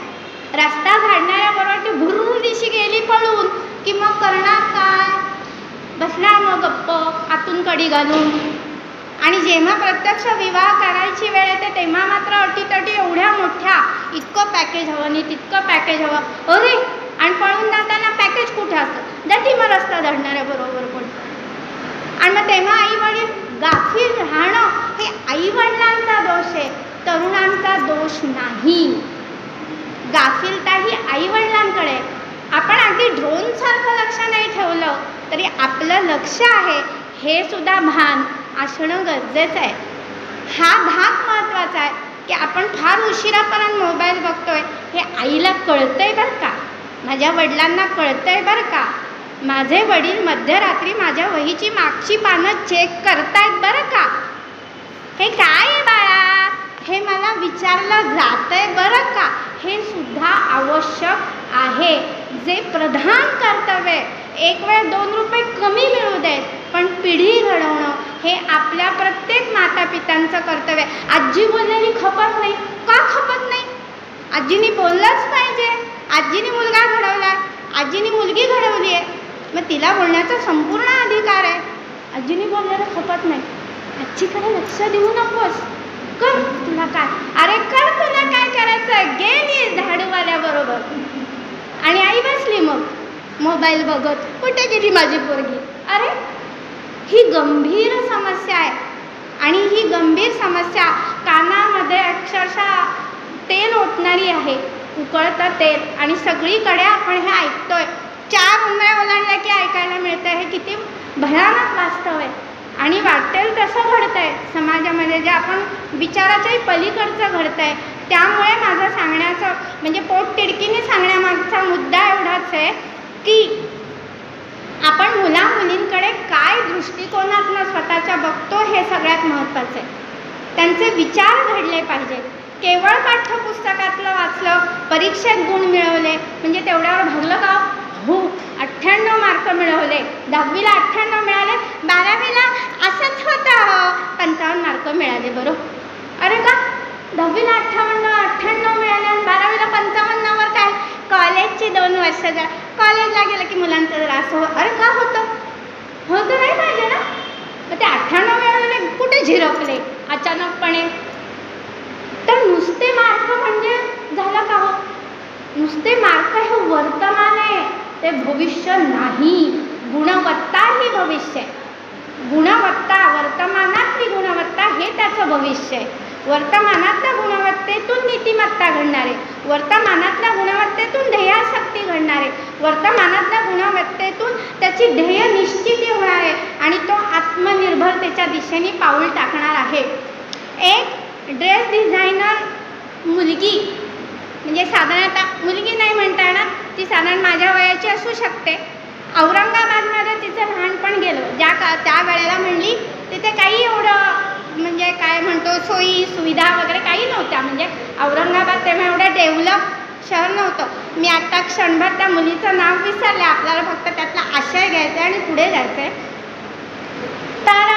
रस्ता झाडणाऱ्याबरोबर ती भुर्र दिशी गेली पळून की मग करणार काय? बसणार मग गप्प आतून कडी घालून. आणि जेव्हा प्रत्यक्ष विवाह करायची वेळ येते तेव्हा मात्र अटीतटी एवढ्या मोठ्या, इतकं पॅकेज हवं आणि तितकं पॅकेज हवं, अरे आणि पळून जाताना पॅकेज कुठे असतं? जाती मग रस्ता धडणाऱ्याबरोबर पडतं. आणि मग तेव्हा आईवडील गाफील राहणं हे आईवडिलांचा दोष आहे, तरुणांचा दोष नाही. गाफीलता ही आईवडिलांकडे. आपण अगदी ड्रोनसारखं लक्ष नाही ठेवलं तरी आपलं लक्ष आहे हे सुद्धा भान असणं गरजेचं आहे. हा धाक महत्त्वाचा आहे की आपण फार उशिरापर्यंत मोबाईल बघतोय हे आईला कळतंय बरं का, माझ्या वडिलांना कळतंय बरं का. माझे वडील मध्यरात्री माझ्या वहीची मागची पानं चेक करतायत बरं का. हे काय आहे बाळा, हे मला विचारलं जातंय बरं का. हे सुद्धा आवश्यक आहे. जे प्रधान कर्तव्य, एक वेळ 2 रुपये कमी मिळू देत पण पिढी घडवणं हे आपल्या प्रत्येक मातापित्यांचं कर्तव्य आहे. आजी बोललेली खपत नाही का? खपत नाही. आजीनी बोललंच पाहिजे. आजीनी मुलगा घडवला, आजीनी मुलगी घडवली आहे, मग तिला बोलण्याचा संपूर्ण अधिकार आहे. आजीनी बोललेलं खपत नाही. आजीकडे लक्ष देऊ नकोस, कर तुला काय, अरे कर तुला काय करायचं, गेली झाडूवाल्याबरोबर. आणि आई बसली मग मोबाईल बघत, कुठे गेली माझी पोरगी. अरे ही गंभीर समस्या आहे. आणि ही गंभीर समस्या कानामध्ये अक्षरशः तेल ओतणारी आहे, उकळतं तेल. आणि सगळीकडे आपण हे ऐकतोय. 4 उन्हाळे ओलांडल्या की ऐकायला मिळतं. हे किती भयानक वास्तव आहे. आणि वाटेल तसं घडतंय समाजामध्ये, जे आपण विचाराच्याही पलीकडचं घडतंय. त्यामुळे माझं सांगण्याचं म्हणजे पोटतिडकीने सांगण्यामागचा मुद्दा एवढाच आहे की आपण मुलामुलींकडे काय दृष्टिकोनातनं स्वतःच्या बघतो हे सगळ्यात महत्त्वाचं आहे. त्यांचे विचार घडले पाहिजेत. केवळ पाठ्यपुस्तकातलं वाचलं, परीक्षेत गुण मिळवले म्हणजे तेवढ्यावर भागलं का? हो, 98 मार्क मिळवले, 10वीला 98 मिळाले, 12वीला असंच होतं 55 मार्क मिळाले. बरं, अरे का 10वीला 98 मिळाले आणि 12वीला 55वर काय? कॉलेजची 2 वर्ष जा, कॉलेजला गेलं की मुलांचं जरा असं अरे का होतं नाही पाहिजे ना. मग ते 98 मिळालेले कुठे झिरपले अचानकपणे? तर नुसते मार्क म्हणजे झालं का हो? नुसते मार्क हे वर्तमान आहे, ते भविष्य नाही. गुणवत्ता ही भविष्य आहे. गुणवत्ता, वर्तमानातली गुणवत्ता हे त्याचं भविष्य आहे. वर्तमानातल्या गुणवत्तेतून नीतिमत्ता घडणार आहे, वर्तमानातल्या गुणवत्तेतून ध्येयासक्ती घडणार आहे, वर्तमानातल्या गुणवत्तेतून त्याची ध्येय निश्चिती होणार आहे आणि तो आत्मनिर्भरतेच्या दिशेने पाऊल टाकणार आहे. एक ड्रेस डिझायनर मुलगी, म्हणजे साधारणतः मुलगी नाही म्हणता येणार, ती साधारण माझ्या वयाची असू शकते. औरंगाबादमध्ये तिचं लहानपण गेलं. त्या वेळेला म्हणली तिथे काही एवढं म्हणजे काय म्हणतो सोयी सुविधा वगैरे काही नव्हत्या. म्हणजे औरंगाबाद तेव्हा एवढं डेव्हलप शहर नव्हतं. मी आत्ता क्षणभर त्या मुलीचं नाव विसरले. आपल्याला फक्त त्यातला आशय घ्यायचा आहे आणि पुढे जायचं आहे. तर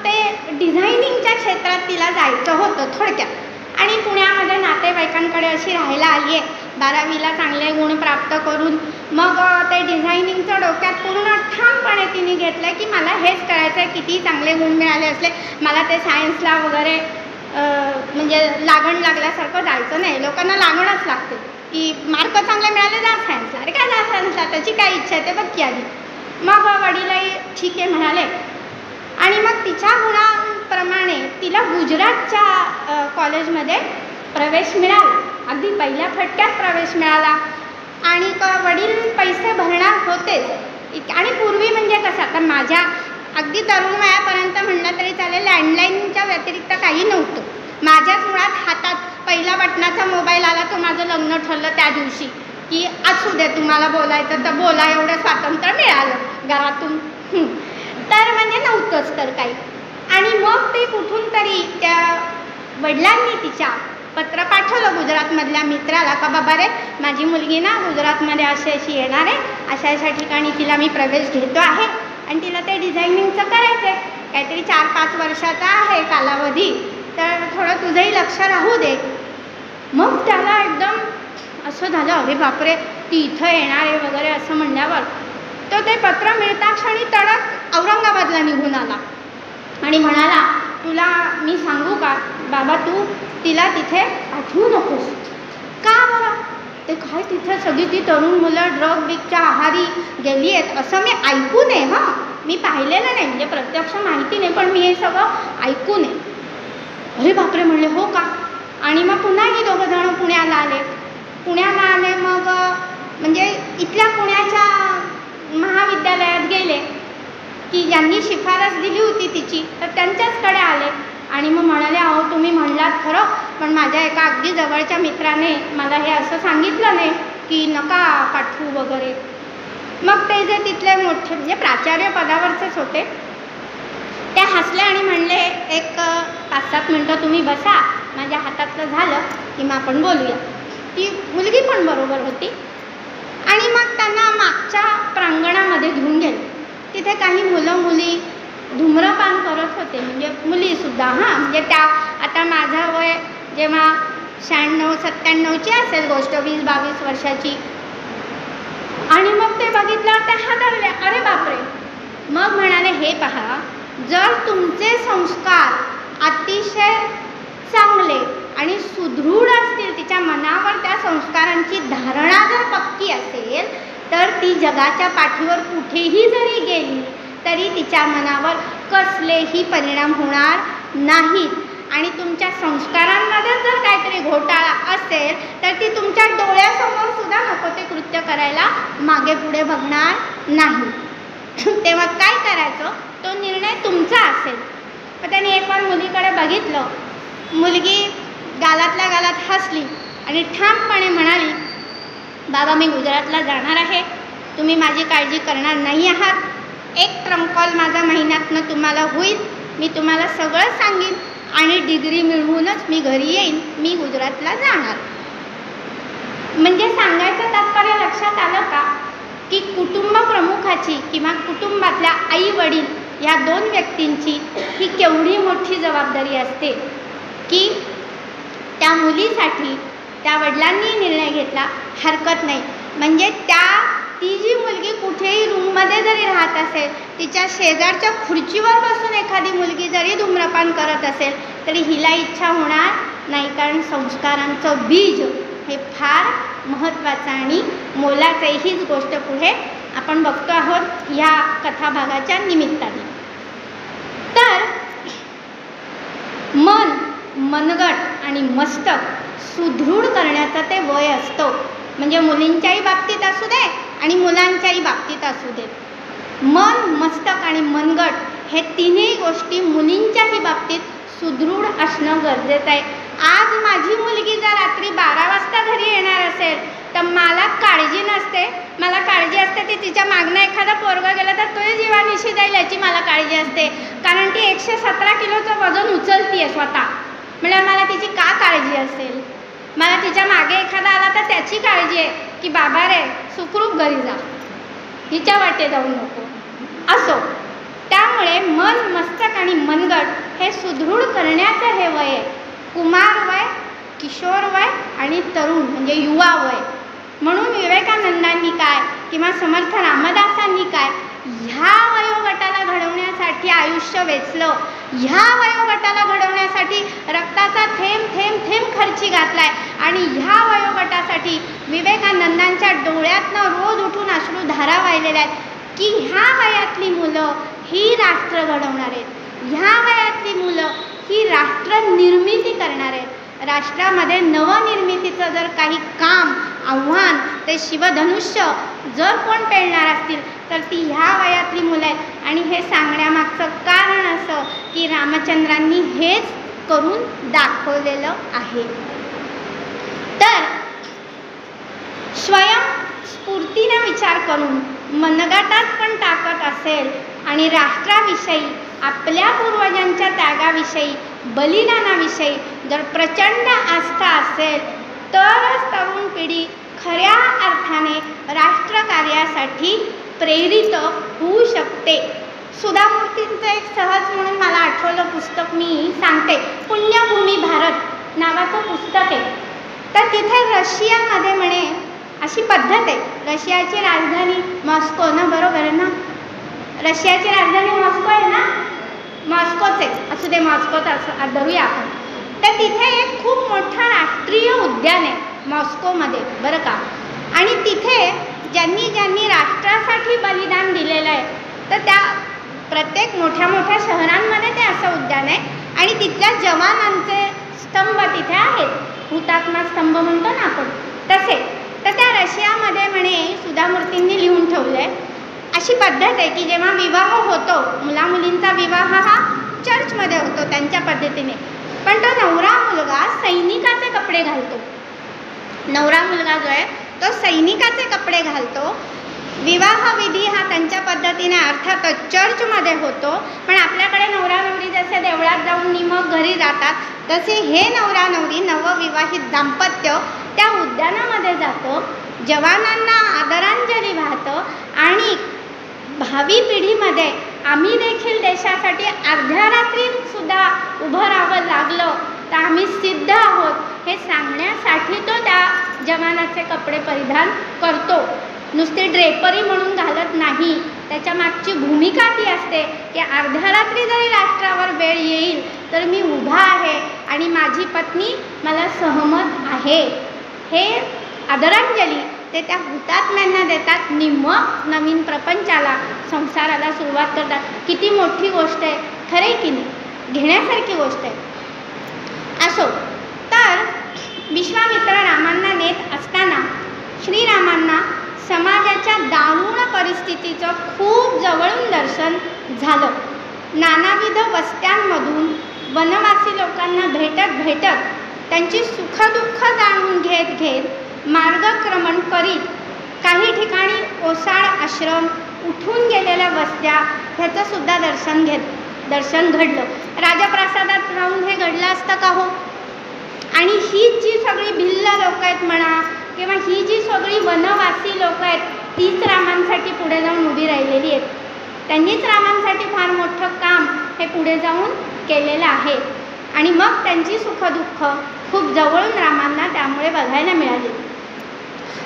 ते डिझायनिंगच्या क्षेत्रात तिला जायचं होतं थोडक्यात. आणि पुण्यामध्ये नातेवाईकांकडे अशी राहायला आली आहे. 12वीला चांगले गुण प्राप्त करून मग ते डिझायनिंगचं डोक्यात पूर्ण ठामपणे तिने घेतलं की मला हेच करायचं आहे. किती चांगले गुण मिळाले असले, मला ते सायन्सला वगैरे म्हणजे लागण लागल्यासारखं जायचं नाही. लोकांना लागणच लागते की मार्क चांगले मिळाले जा सायन्सला. अरे काय जा सायन्सला, त्याची काय इच्छा आहे ते बघ की आधी. मग वडीलही ठीक आहे म्हणाले. आणि मग तिच्या गुणांप्रमाणे तिला गुजरातच्या कॉलेजमध्ये प्रवेश मिळाला. अगदी पहिल्या फटक्यात प्रवेश मिळाला. आणि वडील पैसे भरणार होतेच. आणि पूर्वी म्हणजे कसं, आता माझ्या अगदी तरुण वयापर्यंत म्हणलं तरी चालेल, लँडलाईनच्या व्यतिरिक्त काही नव्हतं. माझ्याच मुळात हातात पहिला बटनाचा मोबाईल आला. तो माझं लग्न ठरलं त्या दिवशी की असू दे, तुम्हाला बोलायचं तर बोला, एवढं स्वातंत्र्य मिळालं घरातून. तर म्हणजे नव्हतंच तर काही. आणि मग ते कुठून तरी त्या वडिलांनी तिच्या पत्र पाठवलं गुजरातमधल्या मित्राला का बाबा रे, माझी मुलगी ना गुजरातमध्ये अशी येणार आहे, अशा ठिकाणी तिला मी प्रवेश घेतो आहे आणि तिला ते डिझायनिंगचं करायचं आहे, काहीतरी 4-5 वर्षाचा आहे कालावधी, तर थोडं तुझंही लक्ष राहू दे. मग त्याला एकदम असं झालं, अरे बापरे, ती इथं येणार आहे वगैरे असं म्हणल्यावर तो ते पत्र मिळता क्षणी तडक औरंगाबादला निघून आला आणि म्हणाला, तुला मी सांगू का बाबा, तू तिला तिथे पाठवू नकोस. का बरं? ते काय तिथे सगळी ती तरुण मुलं ड्रग बिगच्या आहारी गेली आहेत असं मी ऐकून आहे. हां, मी पाहिलेलं नाही, म्हणजे प्रत्यक्ष माहिती नाही, पण मी हे सगळं ऐकून आहे. अरे बापरे म्हणले, हो का? आणि मग पुन्हा ही दोघं जण पुण्याला आले. मग म्हणजे इथल्या पुण्याच्या महाविद्यालयात गेले की ज्यांनी शिफारस दिली होती तिची, तर त्यांच्याचकडे आले आणि मग म्हणाले, अहो तुम्ही म्हणलात खरं, पण माझ्या एका अगदी जवळच्या मित्राने मला हे असं सांगितलं नाही की नका पाठवू वगैरे. मग ते जे तिथले मोठे म्हणजे प्राचार्य पदावरचेच होते, ते हसले आणि म्हणले, एक 5-7 मिनटं तुम्ही बसा, माझ्या हातातलं झालं की मग आपण बोलूया. ती मुलगी पण बरोबर होती. आणि मग त्यांना मागच्या प्रांगणामध्ये घेऊन गेले. तिथे काही मुलं मुली धूम्रपान करत होते, म्हणजे मुलीसुद्धा. हां, म्हणजे त्या आता माझं वय जेव्हा 96-97ची असेल गोष्ट, 20-22 वर्षाची. आणि मग ते बघितल्यावर ते हादरले, अरे बापरे. मग म्हणाले, हे पहा, जर तुमचे संस्कार अतिशय चांगले आणि सुदृढ असतील, तिच्या मनावर त्या संस्कारांची धारणा जर पक्की असेल, तर ती जगाच्या पाठीवर कुठेही जरी गेली तरी तिच्या मनावर कसलेही परिणाम होणार नाहीत. आणि तुमच्या संस्कारांमध्ये जर काहीतरी घोटाळा असेल तर ती तुमच्या डोळ्यासमोर सुद्धा नको ते कृत्य करायला मागे पुढे बघणार नाही. तेव्हा काय करायचं तो निर्णय तुमचा असेल. पण त्याने एक वेळ मुलीकडे बघितलं. मुलगी गालातल्या गालात हसली आणि ठामपणे म्हणाली, बाबा मी गुजरातला जाणार आहे, तुम्ही माझी काळजी करणार नाही आहात. एक ट्रम्प कॉल माझा महिन्यातनं तुम्हाला होईल, मी तुम्हाला सगळं सांगेन आणि डिग्री मिळवूनच मी घरी येईन, मी गुजरातला जाणार. म्हणजे सांगायचं तात्पर्य लक्षात आलं का की कुटुंब प्रमुखाची किंवा कुटुंबातल्या आई वडील या 2 व्यक्तींची ही केवढी मोठी जबाबदारी असते की त्या मुलीसाठी त्या वडिलांनी निर्णय घेतला, हरकत नाही. म्हणजे ती जी मुलगी कुठेही रूममध्ये जरी राहत असेल, तिच्या शेजारच्या खुर्चीवर बसून एखादी मुलगी जरी धूम्रपान करत असेल तरी हिला इच्छा होणार नाही, कारण संस्कारांचं बीज हे फार महत्त्वाचं आणि मोलाचं. हीच गोष्ट पुढे आपण बघतो आहोत ह्या कथाभागाच्या निमित्ताने. तर मनगट आणि मस्तक सुदृढ करण्याचं ते वय असतं. म्हणजे मुलींच्याही बाबतीत असू दे आणि मुलांच्याही बाबतीत असू दे, मन, मस्तक आणि मनगट हे तिन्ही गोष्टी मुलींच्याही बाबतीत सुदृढ असणं गरजेचं आहे. आज माझी मुलगी जर रात्री 12 वाजता घरी येणार असेल तर मला काळजी नसते, मला काळजी असते ती तिच्या मागणं एखादा पोरगा गेला तर तो जीवानिशी जाईल याची मला काळजी असते, कारण ती 117 किलोचं वजन उचलती आहे स्वतः. म्हणजे मला तिची का काळजी असेल? मला तिच्या मागे एखादा आला तर त्याची काळजी आहे की बाबा रे सुखरूप घरी जा, हिच्या वाटे जाऊ नको. असो, त्यामुळे मन, मस्तक आणि मनगट हे सुदृढ करण्याचं हे वय आहे. कुमार वय, किशोर वय आणि तरुण म्हणजे युवा वय. म्हणून विवेकानंदांनी काय किंवा समर्थ रामदासांनी काय ह्या वयोगटाला घडवण्यासाठी आयुष्य वेचलं, ह्या वयोगटाला घडवण्यासाठी रक्ताचा थेंब थेंब थेंब खर्ची घातलाय. आणि ह्या वयोगटासाठी विवेकानंदांच्या डोळ्यातनं रोज उठून अश्रुधारा वाहिलेल्या आहेत की ह्या वयातली मुलं ही राष्ट्र घडवणार आहेत, ह्या वयातली मुलं ही राष्ट्र निर्मिती करणार आहेत. राष्ट्रामध्ये नवनिर्मितीचं जर काही काम, आव्हान, ते शिवधनुष्य जर कोण पेलणार असतील तर ती ह्या वयातली मुलं आहेत. आणि हे सांगण्यामागचं कारण असं की रामचंद्रांनी हेच करून दाखवलेलं आहे. तर स्वयंस्फूर्तीने विचार करून मनगटात पण ताकद असेल आणि राष्ट्राविषयी, आपल्या पूर्वजांच्या त्यागाविषयी, बलिदानाविषयी जर प्रचंड आस्था असेल तरच तरुण पिढी खऱ्या अर्थाने राष्ट्रकार्यासाठी प्रेरित होऊ शकते. सुधा मूर्तींचं एक सहज म्हणून मला आठवलं पुस्तक मी सांगते. पुण्यभूमी भारत नावाचं पुस्तक आहे. तर तिथे रशियामध्ये म्हणे अशी पद्धत आहे. रशियाची राजधानी मॉस्को ना, बरोबर आहे ना? रशियाची राजधानी मॉस्को आहे ना? मॉस्कोच आहे, असू दे मॉस्कोच असं धरूया आपण. तर तिथे एक खूप मोठं राष्ट्रीय उद्यान आहे मॉस्कोमध्ये, बरं का? आणि तिथे ज्यांनी ज्यांनी राष्ट्रासाठी बलिदान दिलेलं आहे तर त्या प्रत्येक मोठ्या मोठ्या शहरांमध्ये ते असं उद्यान आहे. आणि तिथल्या जवानांचे स्तंभ तिथे आहेत, हुतात्मा स्तंभ म्हणतो ना आपण तसे. तर त्या रशियामध्ये म्हणे सुधा मूर्तींनी लिहून ठेवलं आहे, अशी पद्धत आहे की जेव्हा विवाह होतो, मुलामुलींचा विवाह हा चर्चमध्ये होतो त्यांच्या पद्धतीने, पण तो नवरा मुलगा सैनिकाचे कपडे घालतो. नवरा मुलगा जो आहे तो सैनिकाचे कपडे घालतो. विवाहविधी हा त्यांच्या पद्धतीने अर्थातच चर्चमध्ये होतो. पण आपल्याकडे नवरा नवरी जसे देवळात जाऊन मग घरी जातात तसे हे नवरा नवरी नवविवाहित दाम्पत्य त्या उद्यानामध्ये जातं, जवानांना आदरांजली वाहतं आणि भावी पिढीमध्ये आम्ही देखील देशासाठी अर्ध्या रात्रीसुद्धा उभं राहावं लागलं तर आम्ही सिद्ध आहोत हे सांगण्यासाठी तो त्या जवानाचे कपडे परिधान करतो. नुसती ड्रेपरी म्हणून घालत नाही, त्याच्या मागची भूमिका ती असते की अर्ध्या रात्री जरी राष्ट्रावर वेळ येईल तर मी उभा आहे आणि माझी पत्नी मला सहमत आहे. हे आदरांजली ते त्या हुतात्म्यांना देतात, मग नवीन प्रपंचाला, संसाराला सुरुवात करतात. किती मोठी गोष्ट आहे, खरे की नाही? घेण्यासारखी गोष्ट आहे. असो, तर विश्वामित्र रामांना नेत असताना श्रीरामांना समाजाच्या दारुण परिस्थितीचं खूप जवळून दर्शन झालं. नानाविध वस्त्यांमधून वनवासी लोकांना भेटत भेटत, त्यांची सुखदुःख जाणून घेत घेत, मार्गक्रमण करीत, काही ठिकाणी ओसाड आश्रम, उठून गेलेल्या वस्त्या ह्याचंसुद्धा दर्शन घडलं. राजप्रासादात राहून हे घडलं असतं का हो? आणि ही जी सगळी भिल्ल लोक आहेत म्हणा किंवा ही जी सगळी वनवासी लोक आहेत तीच रामांसाठी पुढे जाऊन उभी राहिलेली आहेत. त्यांनीच रामांसाठी फार मोठं काम हे पुढे जाऊन केलेलं आहे. आणि मग त्यांची सुखदुःख खूप जवळून रामांना त्यामुळे बघायला मिळाली.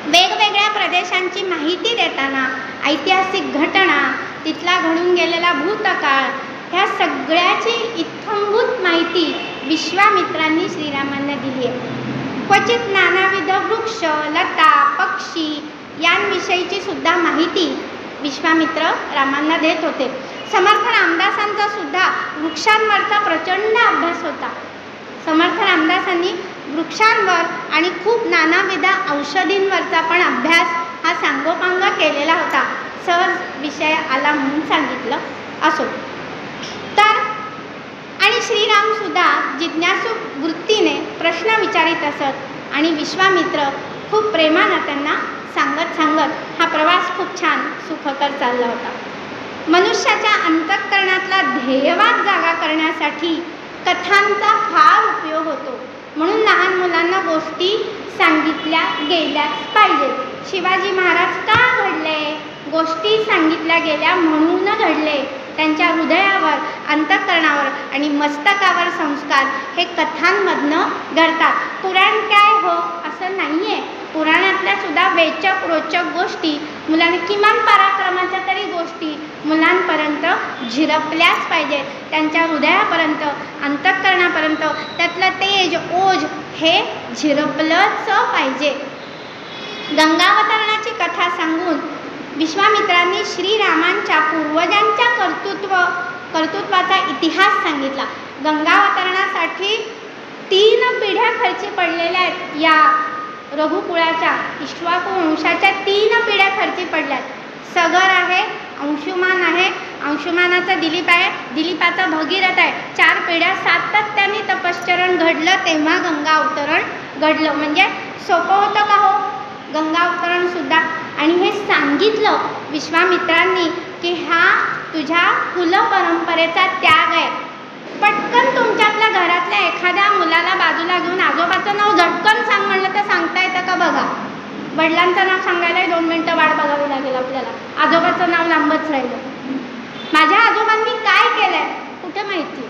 वेगवेगळ्या प्रदेशांची माहिती देताना ऐतिहासिक घटना, तिथला घडून गेलेला भूतकाळ, ह्या सगळ्याची इत्थंभूत माहिती विश्वामित्रांनी श्रीरामांना दिली आहे. क्वचित नानाविध वृक्ष, लता, पक्षी यांविषयीची सुद्धा माहिती विश्वामित्र रामांना देत होते. समर्थ रामदासांचा सुद्धा वृक्षांवरचा प्रचंड अभ्यास होता. समर्थ रामदासांनी वृक्षांवर आणि खूप नानाविध औषधींवरचा पण अभ्यास हा सांगोपांग केलेला होता. सहज विषय आला म्हणून सांगितलं. असो, तर आणि श्रीरामसुद्धा जिज्ञासू वृत्तीने प्रश्न विचारित असत आणि विश्वामित्र खूप प्रेमानं त्यांना सांगत हा प्रवास खूप छान सुखकर चालला होता. मनुष्याच्या अंतःकरणातला ध्येयवाद जागा करण्यासाठी कथांचा फार उपयोग होतो. म्हणून लहान मुलांना गोष्टी सांगितल्या गेल्याच पाहिजेत. शिवाजी महाराज का घडले? गोष्टी सांगितल्या गेल्या म्हणून घडले. त्यांच्या हृदयावर, अंतःकरणावर आणि मस्तकावर संस्कार हे कथांमधनं घडतात. पुराण काय हो असं नाही आहे. पुराणातल्या सुद्धा वेचक रोचक गोष्टी मुलांनी, किमान पराक्रमाच्या तरी गोष्टी मुलांपर्यंत झिरपल्याच पाहिजेत. त्यांच्या हृदयापर्यंत, अंतःकरणापर्यंत त्यातलं तेज, ओज हे झिरपलंच पाहिजे. गंगावतरणाची कथा सांगून विश्वामित्रांनी श्रीरामांच्या पूर्वजांच्या कर्तृत्वाचा इतिहास सांगितला. गंगावतरणासाठी 3 पिढ्या खर्ची पडलेल्या आहेत. या रघुकुळाच्या, इक्ष्वाकू वंशाच्या 3 पिढ्या खर्ची पडल्यात. सगर आहे, अंशुमान आहे, अंशुमानाचा दिलीप आहे, दिलीपाचा भगीरथ आहे. 4 पिढ्या सातत्याने तपश्चरण घडलं तेव्हा गंगा अवतरण घडलं. म्हणजे सोपं होतं का हो गंगा अवतरण सुद्धा? आणि हे सांगितलं विश्वामित्रांनी की हा तुझ्या कुलपरंपरेचा त्याग आहे. पटकन तुमच्यातल्या घरातल्या एखाद्या मुलाला बाजूला घेऊन आजोबाचं नाव झटकन सांग म्हणलं तर सांगता येतं का बघा? वडिलांचं नाव सांगायला 2 मिनटं वाट बघावी लागेल आपल्याला. आजोबाचं नाव लांबच राहिलं. माझ्या आजोबांनी काय केलंय कुठे माहिती?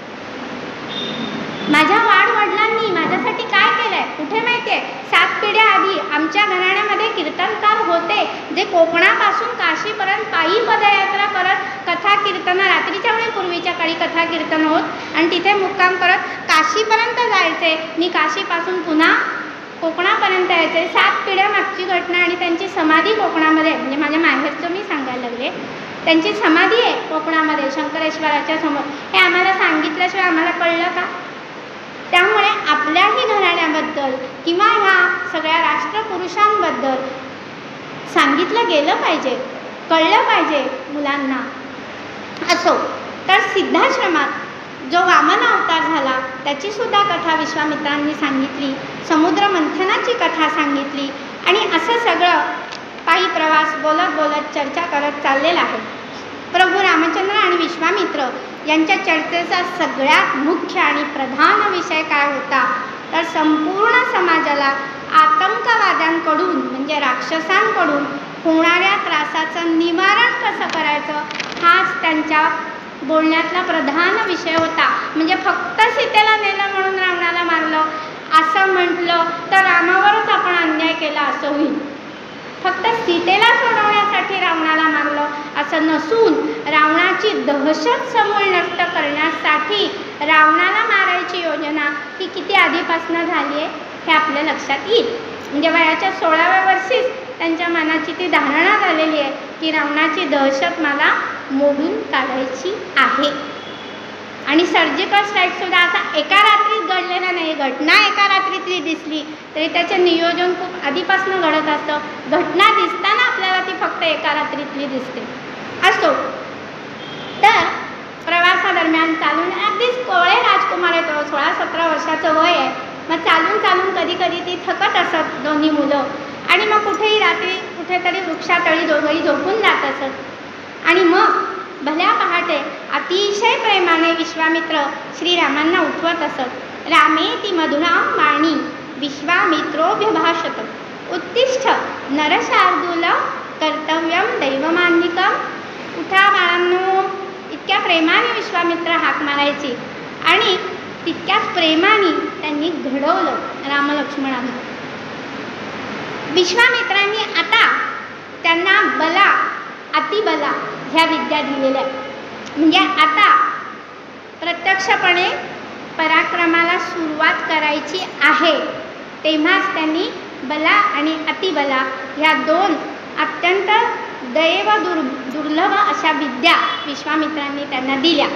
माझ्या वाडवडिलांनी माझ्यासाठी काय केलंय कुठे माहिती आहे? 7 पिढ्या आधी आमच्या घराण्यामध्ये कीर्तनकार होते, जे कोकणापासून काशीपर्यंत पायी पदयात्रा करत कथा कीर्तन, रात्रीच्या वेळी पूर्वीच्या काळी कथा कीर्तन होत आणि तिथे मुक्काम करत काशीपर्यंत जायचे. मी काशीपासून पुन्हा कोकणापर्यंत यायचे. 7 पिढ्या मागची घटना. आणि त्यांची समाधी कोकणामध्ये, म्हणजे माझ्या माहेरचं मी सांगायला लागले, त्यांची समाधी आहे कोकणामध्ये शंकरेश्वराच्या समोर. हे आम्हाला सांगितल्याशिवाय आम्हाला कळलं का? त्यामुळे आपल्याही घराण्याबद्दल किंवा ह्या सगळ्या राष्ट्रपुरुषांबद्दल सांगितलं गेलं पाहिजे, कळलं पाहिजे मुलांना. असो तर सिद्धाश्रमात जो वामन अवतार झाला त्याची सुद्धा कथा विश्वामित्रांनी सांगितली. समुद्र मंथनाची कथा सांगितली. आणि असं सगळं पायी प्रवास बोलत बोलत चर्चा करत चाललेला आहे. प्रभू रामचंद्र आणि विश्वामित्र यांच्या चर्चेचा सगळ्यात मुख्य आणि प्रधान विषय काय होता तर संपूर्ण समाजाला आतंकवाद्यांकडून म्हणजे राक्षसांकडून होणाऱ्या त्रासाचं निवारण कसं करायचं हाच त्यांच्या बोलण्यातला प्रधान विषय होता. म्हणजे फक्त सीतेला नेलं म्हणून रावणाला मारलं असं म्हटलं तर रामावरच आपण अन्याय केला असं होईल. फक्त सीतेला सोडवण्यासाठी रावणाला मारलं असं नसून रावणाची दहशत समूळ नष्ट करण्यासाठी रावणाला मारायची योजना ही किती आधीपासून झाली आहे हे आपल्या लक्षात येईल. म्हणजे वयाच्या 16व्या वर्षीच त्यांच्या मनाची ती धारणा झालेली आहे की रावणाची दहशत मला मोडून काढायची आहे. आणि सर्जिकल स्ट्राईकसुद्धा असा एका रात्रीत घडलेला नाही. घटना एका रात्रीतली दिसली तरी त्याचं नियोजन खूप आधीपासून घडत असतं. घटना दिसताना आपल्याला ती फक्त एका रात्रीतली दिसते. असो तर प्रवासादरम्यान चालून अगदीच कोवळे राजकुमार येतो, 16-17 वर्षाचं वय आहे. मग चालून चालून कधी कधी ती थकत असत दोन्ही मुलं. आणि मग कुठेही रात्री कुठेतरी वृक्षातळी दोघंही झोपून जात असत. आणि मग भल्या पहाटे अतिशय प्रेमाने विश्वामित्र श्रीरामांना उठवत असत. रामेति मधुरां वाणी विश्वामित्रोऽभ्यभाषत उत्तिष्ठ नरशार्दूल कर्तव्यं दैवमान्निकं. उठा बाळांनो, इतक्या प्रेमाने विश्वामित्र हाक मारायची आणि तितक्याच प्रेमाने त्यांनी घडवलं रामलक्ष्मणांना. विश्वामित्रांनी आता त्यांना बला अतिबला ह्या विद्या दिलेल्या आहेत. म्हणजे आता प्रत्यक्षपणे पराक्रमाला सुरुवात करायची आहे तेव्हाच त्यांनी बला आणि अतिबला ह्या 2 अत्यंत दुर्लभ अशा विद्या विश्वामित्रांनी त्यांना दिल्या.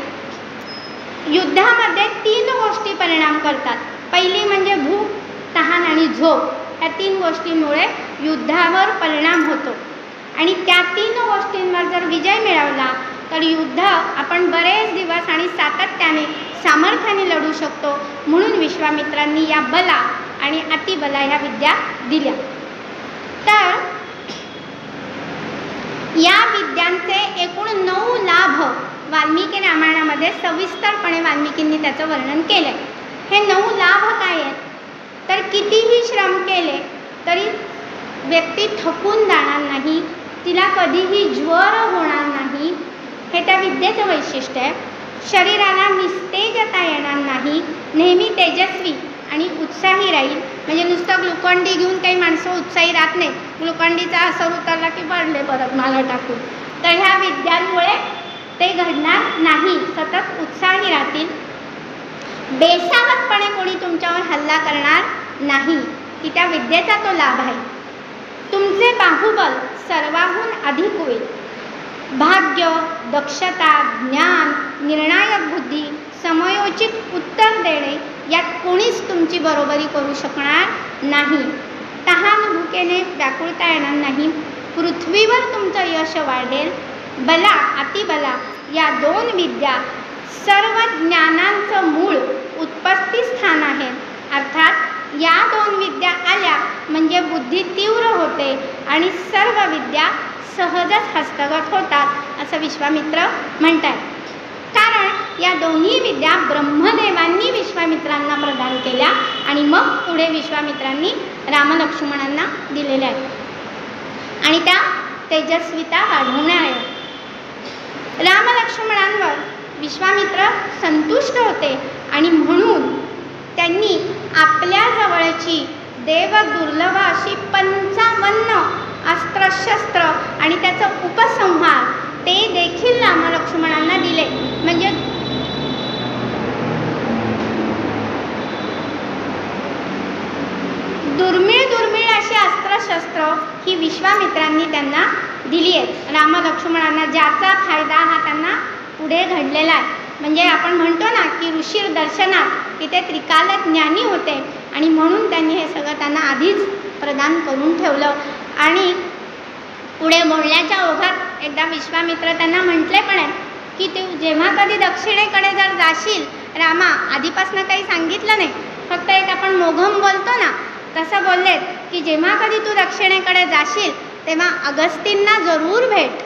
युद्धामध्ये 3 गोष्टी परिणाम करतात. पहिली म्हणजे भूक, तहान आणि झोप. ह्या 3 गोष्टींमुळे युद्धावर परिणाम होतो. आणि त्या 3 गोष्टींवर जर विजय मिळवला तर युद्ध आपण बरेच दिवस आणि सातत्याने सामर्थ्याने लढू शकतो. म्हणून विश्वामित्रांनी या बला आणि अतिबला ह्या विद्या दिल्या. तर या विद्यांचे एकूण 9 लाभ वाल्मिकी रामायणामध्ये सविस्तरपणे वाल्मिकींनी त्याचं वर्णन केलं आहे. हे 9 लाभ काय आहेत तर कितीही श्रम केले तरी व्यक्ती थकून जाणार नाही, तिला कधीही ज्वर होणार नाही. हे त्या विद्येचं वैशिष्ट्य आहे. शरीराला निस्तेजता येणार नाही, नेहमी तेजस्वी आणि उत्साही राहील. म्हणजे नुसतं ग्लुकॉन-डी घेऊन काही माणसं उत्साही राहत नाही. ग्लुकॉन-डीचा असर उतरला की पडले परत मला टाकून. तर ह्या विद्यांमुळे ते घडणार नाही, सतत उत्साही राहतील. बेसावतपणे कोणी तुमच्यावर हल्ला करणार नाही, की त्या विद्येचा तो लाभ आहे. तुमचे बाहुबल सर्वाहून अधिक होईल. भाग्य, दक्षता, ज्ञान, निर्णायक बुद्धी, समयोचित उत्तर देणे यात कोणीच तुमची बरोबरी करू शकणार नाही. तहान भुकेने व्याकुळता येणार नाही. पृथ्वीवर तुमचं यश वाढेल. बला, अतिबला या 2 विद्या सर्व ज्ञानांचं मूळ उत्पत्ती स्थान आहे. अर्थात या 2 विद्या आल्या म्हणजे बुद्धी तीव्र होते आणि सर्व विद्या सहजच हस्तगत होतात, असं विश्वामित्र म्हणतात. कारण या दोन्ही विद्या ब्रह्मदेवांनी विश्वामित्रांना प्रदान केल्या आणि मग पुढे विश्वामित्रांनी रामलक्ष्मणांना दिलेल्या आहेत आणि त्या तेजस्विता वाढवणार आहेत. रामलक्ष्मणांवर विश्वामित्र संतुष्ट होते आणि म्हणून त्यांनी आपल्या जवळची देवदुर्लभ अशी 55 अस्त्रशस्त्र आणि त्याचं उपसंहार ते देखील रामलक्ष्मणांना दिले. म्हणजे दुर्मिळ अशी अस्त्रशस्त्र ही विश्वामित्रांनी त्यांना दिली आहेत रामलक्ष्मणांना, ज्याचा फायदा हा त्यांना पुढे घडलेला आहे. म्हणजे आपण म्हणतो ना की ऋषीर दर्शनात, की ते त्रिकाल ज्ञानी होते आणि म्हणून त्यांनी हे सगळं त्यांना आधीच प्रदान करून ठेवलं. आणि पुढे बोलण्याच्या ओघात एकदा विश्वामित्र त्यांना म्हटले पण आहे की तू जेव्हा कधी दक्षिणेकडे जर जाशील रामा, आधीपासून काही सांगितलं नाही, फक्त एक आपण मोघम बोलतो ना तसं बोललेत की जेव्हा कधी तू दक्षिणेकडे जाशील तेव्हा अगस्तींना जरूर भेट.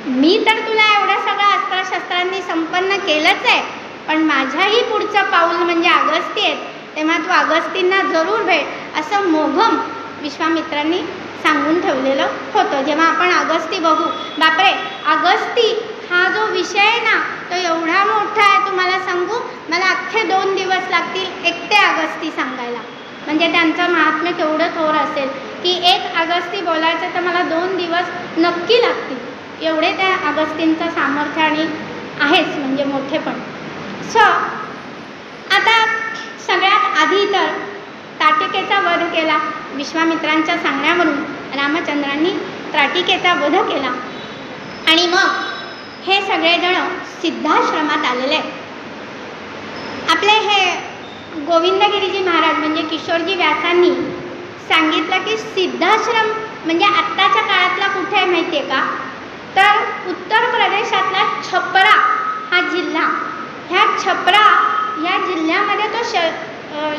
मी तर तुला एवढं सगळं अस्त्रशस्त्रांनी संपन्न केलंच आहे, पण माझ्याही पुढचं पाऊल म्हणजे अगस्ती आहेत, तेव्हा तू अगस्तींना जरूर भेट, असं मोघम विश्वामित्रांनी सांगून ठेवलेलं होतं. जेव्हा आपण अगस्ती बघू, बापरे, अगस्ती हा जो विषय आहे ना तो एवढा मोठा आहे, तुम्हाला सांगू मला अख्खे 2 दिवस लागतील एकटे अगस्ती सांगायला. म्हणजे त्यांचं महात्म्य केवढं थोर असेल की एक अगस्ती बोलायचं तर मला 2 दिवस नक्की लागतील, एवढे त्या अगस्तींचं सामर्थ्य आणि आहेच म्हणजे मोठेपण. आता सगळ्यात आधी तर ताटिकेचा वध केला. विश्वामित्रांच्या सांगण्यावरून रामचंद्रांनी ताटिकेचा वध केला आणि मग हे सगळेजण सिद्धाश्रमात आलेले आहेत. आपले हे गोविंदगिरीजी महाराज म्हणजे किशोरजी व्यासांनी सांगितलं की सिद्धाश्रम म्हणजे आत्ताच्या काळातला कुठे आहे माहिती आहे का, तर उत्तर प्रदेशातला छपरा हा जिल्हा, ह्या छपरा या जिल्ह्यामध्ये तो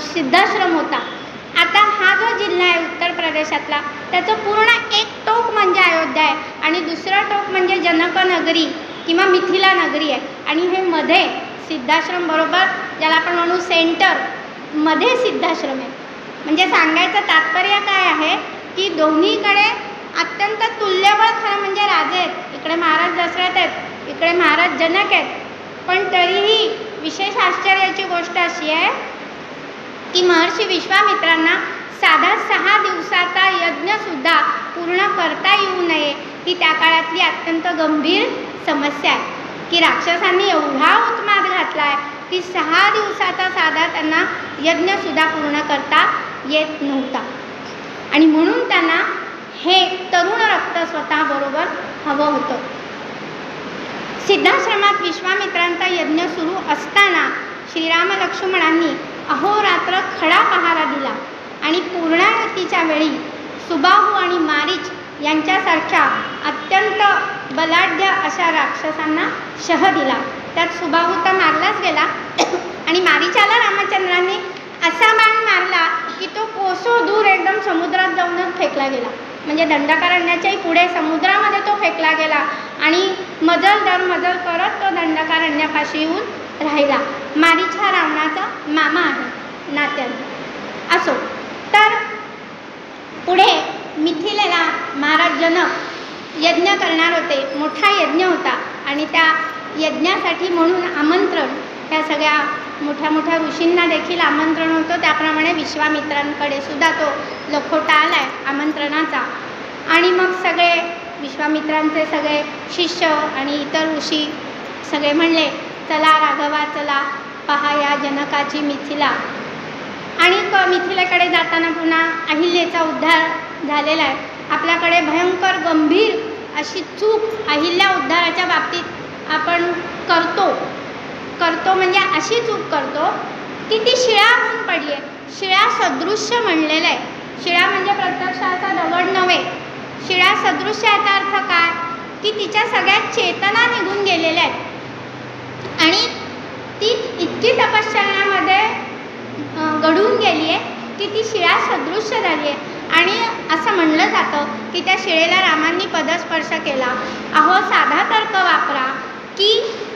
सिद्धाश्रम होता. आता हा जो जिल्हा आहे उत्तर प्रदेशातला त्याचं पूर्ण एक टोक म्हणजे अयोध्या आहे आणि दुसरं टोक म्हणजे जनक नगरी किंवा मिथिला नगरी आहे आणि हे मध्ये सिद्धाश्रम बरोबर ज्याला आपण म्हणू सेंटर मध्ये सिद्धाश्रम आहे. म्हणजे सांगायचं तात्पर्य काय आहे की दोन्हीकडे अत्यंत तुल्यबळ खरं म्हणजे राजे आहेत. इकडे महाराज दशरथ आहेत, इकडे महाराज जनक आहेत, पण तरीही विशेष आश्चर्याची गोष्ट अशी आहे की महर्षी विश्वामित्रांना साधा 6 दिवसाचा यज्ञसुद्धा पूर्ण करता येऊ नये ही त्या काळातली अत्यंत गंभीर समस्या आहे की राक्षसांनी एवढा उत्माद घातला आहे की 6 दिवसाचा साधा त्यांना यज्ञसुद्धा पूर्ण करता येत नव्हता आणि म्हणून त्यांना हे तरुण रक्त स्वतःबरोबर हवं होतं. सिद्धाश्रमात विश्वामित्रांचा यज्ञ सुरू असताना श्रीराम लक्ष्मणांनी अहोरात्र खडा पहारा दिला आणि पूर्णाहुतीच्या वेळी सुबाहू आणि मारीच यांच्यासारख्या अत्यंत बलाढ्य अशा राक्षसांना शह दिला. त्यात सुबाहू तर मारलाच गेला आणि मारीचाला रामचंद्रांनी असा बाण मारला की तो कोसो दूर एकदम समुद्रात जाऊनच फेकला गेला. म्हणजे दंडकारण्याच्याही पुढे समुद्रामध्ये तो फेकला गेला आणि मजल दर मजल करत तो दंडकारण्यापाशी येऊन राहिला. मारीच हा रावणाचा मामा आहे नात्याने. असो, तर पुढे मिथिलेला महाराज जनक यज्ञ करणार होते. मोठा यज्ञ होता आणि त्या यज्ञासाठी म्हणून आमंत्रण, त्या सगळ्या मोठ्या मोठ्या ऋषींना देखील आमंत्रण होतं. त्याप्रमाणे विश्वामित्रांकडे सुद्धा तो लखोटा आला आहे आमंत्रणाचा. आणि मग सगळे विश्वामित्रांचे सगळे शिष्य आणि इतर ऋषी सगळे म्हणले, चला राघवा चला, पहा या जनकाची मिथिला. आणि मिथिलेकडे जाताना पुन्हा अहिल्याचा उद्धार झालेला आहे. आपल्याकडे भयंकर गंभीर अशी चूक अहिल्या उद्धाराच्या बाबतीत आपण करतो म्हणजे अशी चूक करतो की ती शिळा होऊन पडली आहे. शिळा सदृश्य म्हणलेलं आहे. शिळा म्हणजे प्रत्यक्ष असा दगड नव्हे. शिळा सदृश्य याचा अर्थ काय की तिच्या सगळ्या चेतना निघून गेलेल्या आहेत आणि ती इतकी तपश्चर्यामध्ये घडून गेली आहे की ती शिळा सदृश्य झाली आहे. आणि असं म्हणलं जातं की त्या शिळेला रामांनी पदस्पर्श केला. अहो, साधा तर्क वापरा की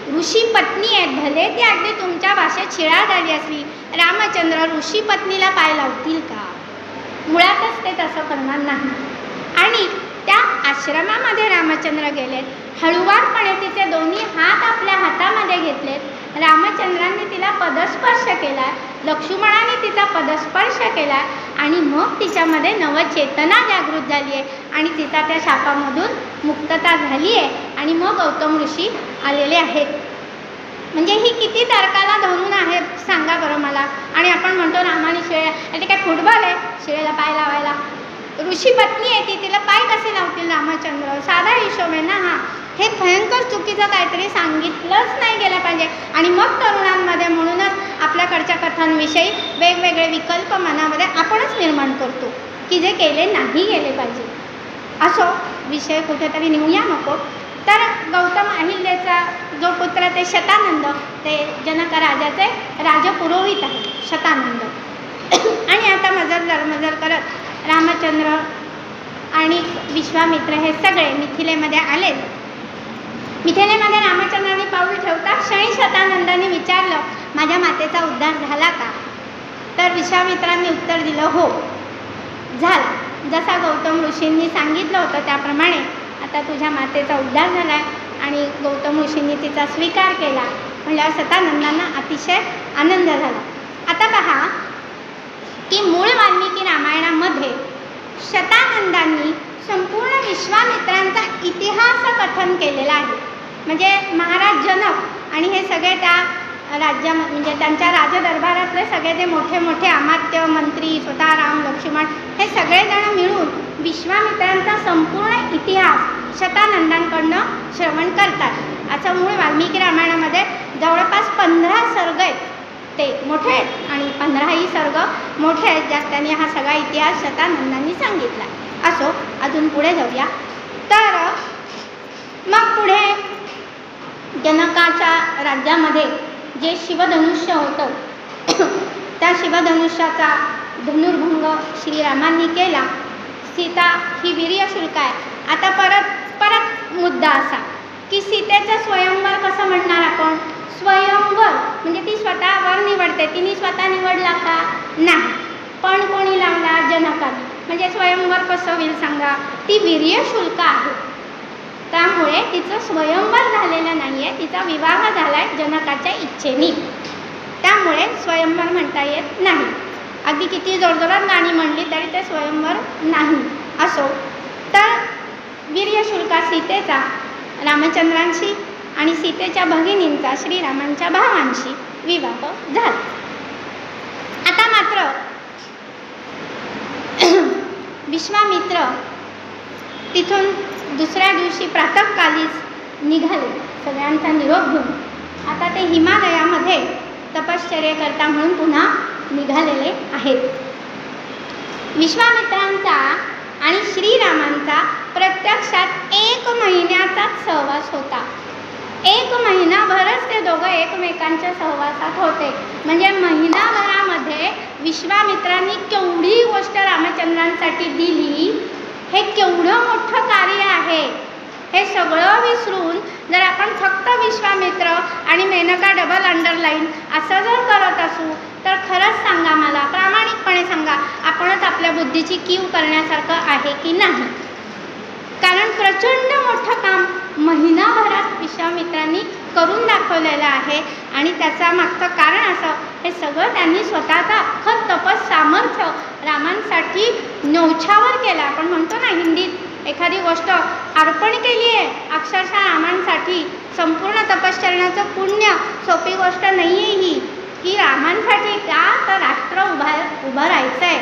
ऋषी पत्नी आहेत, भले ती अगदी तुमच्या भाषेत शिळा झाली असली, रामचंद्र ऋषी पत्नीला पाय लावतील का? मुळातच ते तसं करणार नाही. आणि त्या आश्रमामध्ये रामचंद्र गेलेत. हळुवारपणे तिचे दोन्ही हात आपल्या हातामध्ये घेतलेत. रामचंद्रांनी तिला पदस्पर्श केला, लक्ष्मणाने तिचा पदस्पर्श केला आणि मग तिच्यामध्ये नवचेतना जागृत झाली आहे आणि तिचा त्या शापामधून मुक्तता झाली आहे. आणि मग गौतम ऋषी आलेले आहेत. म्हणजे ही किती तर्काला धरून आहे सांगा बरं मला. आणि आपण म्हणतो रामाने शिळे, ते काय फुटबॉल आहे शिळेला पाय लावायला? ऋषी पत्नी आहे ती, तिला पाय कसे लावतील रामचंद्र? साधा हिशोब आहे ना हा. हे भयंकर चुकीचं काहीतरी सांगितलंच नाही गेलं पाहिजे. आणि मग तरुणांमध्ये म्हणूनच आपल्याकडच्या कथांविषयी वेगवेगळे विकल्प मनामध्ये आपणच निर्माण करतो की जे केले नाही गेले पाहिजे. असो, विषय कुठेतरी नेऊया नको. तर गौतम अहिल्याचा जो पुत्र ते शतानंद, ते जनक राजाचे राजपुरोहित आहे शतानंद. आणि आता मजल करत रामचंद्र आणि विश्वामित्र हे सगळे मिथिलेमध्ये आले. मिथिलेमध्ये रामचंद्रांनी पाऊल ठेवता क्षणी शतानंदांनी विचारलं, माझ्या मातेचा उद्धार झाला का? तर विश्वामित्रांनी उत्तर दिलं, हो झाला. जसा गौतम ऋषींनी सांगितलं होतं त्याप्रमाणे आता तुझ्या मातेचा उद्धार झाला आहे. आणि गौतम ऋषींनी तिचा स्वीकार केला. म्हणल्यावर शतानंदांना अतिशय आनंद झाला. आता पहा की मूळ वाल्मिकी रामायणामध्ये शतानंदांनी संपूर्ण विश्वामित्रांचा इतिहास कथन केलेला आहे. म्हणजे महाराज जनक आणि हे सगळे त्या म्हणजे त्यांच्या राजदरबारातले सगळे जे मोठे मोठे अमात्य मंत्री, स्वतः राम लक्ष्मण हे सगळेजण मिळून विश्वामित्रांचा संपूर्ण इतिहास शतानंदांकडनं श्रवण करतात. असं मूळ वाल्मिकी रामायणामध्ये जवळपास 15 सर्ग आहेत. ते मोठे आहेत आणि 15ही सर्ग मोठे आहेत, ज्यात त्यांनी हा सगळा इतिहास शतानंदांनी सांगितला. असो, अजून पुढे जाऊया. तर मग पुढे जनकाच्या राज्यामध्ये जे शिवधनुष्य होतं त्या शिवधनुष्याचा धनुर्भंग श्रीरामांनी केला. सीता ही वीर्यशुल्क आहे. आता परत मुद्दा असा की सीतेचं स्वयंवर कसं म्हणणार आपण? स्वयंवर म्हणजे ती स्वतःवर निवडते. तिने स्वतः निवडला का? नाही. पण कोणी लावला? जनकाने. म्हणजे स्वयंवर कसं होईल सांगा? ती वीर्यशुल्क आहे, त्यामुळे तिचं स्वयंवर झालेलं नाही आहे. तिचा विवाह झाला आहे जनकाच्या इच्छेने, त्यामुळे स्वयंवर म्हणता येत नाही. अगदी किती जोरजोरात गाणी म्हणली तरी ते स्वयंवर नाही. असो, तर वीर्यशुल्का सीतेचा रामचंद्रांशी आणि सीतेच्या भगिनींचा श्रीरामांच्या भावांशी विवाह झाला. आता मात्र विश्वामित्र तिथून दुसऱ्या दिवशी प्रातःकालीच निघाले सगळ्यांचा निरोप घेऊन. आता ते हिमालयामध्ये तपश्चर्येकरता म्हणून पुन्हा निघालेले आहेत. विश्वामित्रांचा आणि श्रीरामांचा प्रत्यक्षात 1 महिन्याचाच सहवास होता. 1 महिनाभरच ते दोघं एकमेकांच्या सहवासात होते. म्हणजे महिनाभरामध्ये विश्वामित्रांनी केवढी गोष्ट रामचंद्रांसाठी दिली. हे केवढं मोठं कार्य आहे. हे सगळं विसरून जर आपण फक्त विश्वामित्र आणि मेनका डबल अंडरलाईन असं जर करत असू तर खरंच सांगा, मला प्रामाणिकपणे सांगा, आपणच आपल्या बुद्धीची कीव करण्यासारखं आहे की नाही. कारण प्रचंड मोठं काम महिनाभरात विश्वामित्रांनी करून दाखवलेलं आहे. आणि त्याचा मागचं कारण असं, हे सगळं त्यांनी स्वतःचं अख्खं तपस सामर्थ्य रामांसाठी न्योछावर केलं. आपण म्हणतो ना हिंदीत, एखादी गोष्ट अर्पण केली आहे अक्षरशः रामांसाठी, संपूर्ण तपश्चरणाचं पुण्य सोपी गोष्ट नाही आहे ही, की रामांसाठी का तर राष्ट्र उभं राहायचं आहे.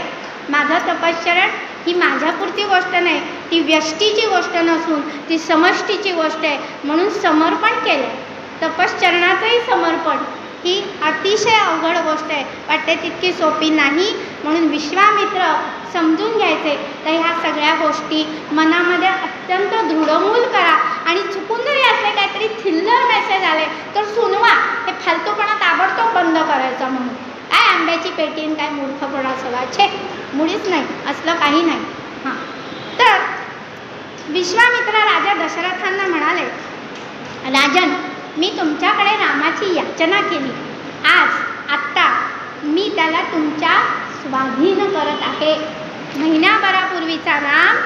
माझं तपश्चरण ही माझ्यापुरती गोष्ट नाही, ती व्यष्टीची गोष्ट नसून ती समष्टीची गोष्ट आहे. म्हणून समर्पण केलं. तपश्चरणाचंही समर्पण ही अतिशय अवघड गोष्ट आहे, वाटते तितकी सोपी नाही. म्हणून विश्वामित्र समजून घ्यायचे तर ह्या सगळ्या गोष्टी मनामध्ये अत्यंत दृढमूल करा. आणि चुकून जरी असले काहीतरी थिल्लर मेसेज आले तर सुनवा. हे फालतूपणा ताबडतोब बंद करायचा. म्हणून काय आंब्याची पेटीन, काय मूर्खपणा सगळा, छे, मुळीच नाही, असलं काही नाही. हां, तर विश्वामित्र राजा दशरथांना म्हणाले, राजन, मी तुमच्याकडे रामाची याचना केली. आत्ता मी त्याला तुमच्या स्वाधीन करत आहे. महिन्याभरापूर्वीचा राम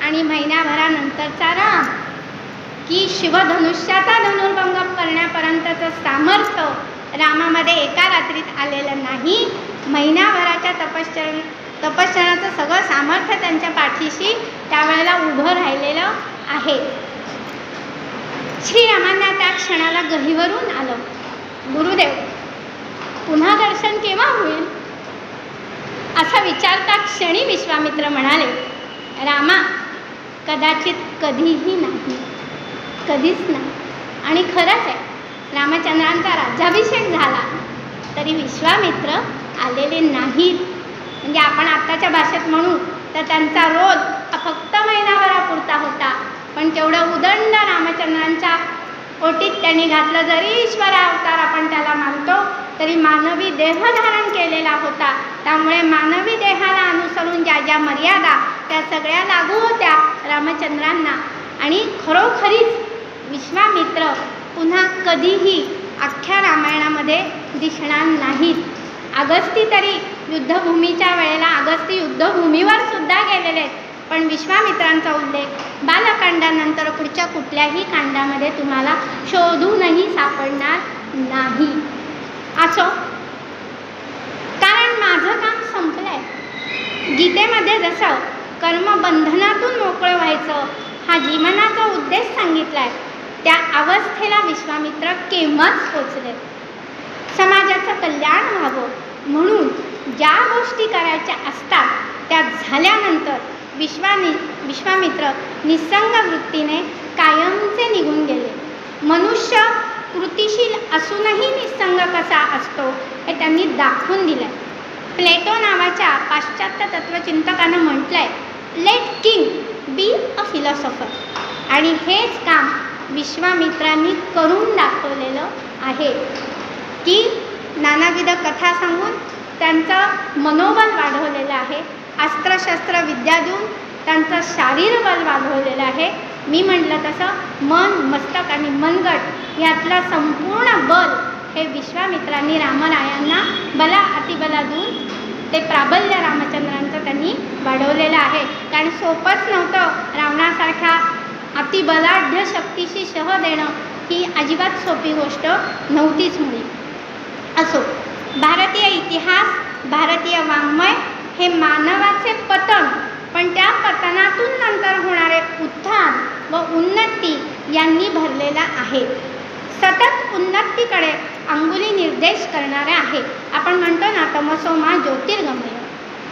आणि महिन्याभरानंतरचा राम, की शिवधनुष्याचा धनुर्भंग करण्यापर्यंतचं सामर्थ्य रामामध्ये एका रात्रीत आलेलं नाही. महिन्याभराच्या तपश्चरणाचं सगळं सामर्थ्य त्यांच्या पाठीशी त्यावेळेला उभं राहिलेलं आहे. श्रीरामांना त्या क्षणाला गहिवरून आलं. गुरुदेव, पुन्हा दर्शन केव्हा होईल असा विचारता क्षणी विश्वामित्र म्हणाले, रामा, कदाचित कधीही नाही, कधीच नाही. आणि खरंच आहे, रामचंद्रांचा राज्याभिषेक झाला तरी विश्वामित्र आलेले नाहीत. म्हणजे आपण आत्ताच्या भाषेत म्हणू तर त्यांचा रोध फक्त महिनाभरापुरता होता. पण तेवढं उदंड रामचंद्रांच्या ओटीत त्यांनी घातलं. जरी ईश्वर अवतार आपण त्याला मानतो तरी मानवी देह धारण केलेला होता. त्यामुळे मानवी देहाला अनुसरून ज्या ज्या मर्यादा त्या सगळ्या लागू होत्या रामचंद्रांना. आणि खरोखरीच विश्वामित्र पुन्हा कधीही अख्ख्या रामायणामध्ये दिसणार नाहीत. अगस्ती तरी युद्धभूमीच्या वेळेला अगस्ती युद्धभूमीवर सुद्धा गेलेले आहेत, पण विश्वामित्रांचा उल्लेख बालकांडानंतर पुढच्या कुठल्याही कांडामध्ये तुम्हाला शोधूनही सापडणार नाही. असो, कारण माझं काम संपलंय. गीतेमध्ये जसं कर्मबंधनातून मोकळं व्हायचं हा जीवनाचा उद्देश सांगितलाय, त्या अवस्थेला विश्वामित्र केव्हाच पोचले. समाजाचं कल्याण व्हावं म्हणून ज्या गोष्टी करायच्या असतात त्या झाल्यानंतर विश्वामित्र निसंग वृत्तीने कायमचे निघून गेले. मनुष्य कृतिशील असूनही निसंग कसा असतो हे त्यांनी दाखवून दिलंय. प्लेटो नावाच्या पाश्चात्य तत्वचिंतकानं म्हटलंय, let king be a philosopher. आणि हेच काम विश्वामित्रांनी करून दाखवलेलं आहे, की नानाविध कथा सांगून त्यांचं मनोबल वाढवलेलं आहे. अस्त्रशस्त्र विद्या देऊन त्यांचं शारीरबल वाढवलेलं आहे. मी म्हटलं तसं मन, मस्तक आणि मनगट यातलं संपूर्ण बल हे विश्वामित्रांनी रामरायांना बला अतिबला देऊन ते प्राबल्य रामचंद्रांचं त्यांनी वाढवलेलं आहे. कारण सोपंच नव्हतं रावणासारख्या अतिबलाढ्य शक्तीशी शह देणं, ही अजिबात सोपी गोष्ट नव्हतीच मुळी. असो, भारतीय इतिहास, भारतीय वाङ्मय हे मानवाचे पतन, पण त्या पतनातून नंतर होणारे उत्थान व उन्नती यांनी भरलेला आहे. सतत उन्नतीकडे अंगुली निर्देश करणारे आहे. आपण म्हणतो ना, तमसोमा ज्योतिर्गमय,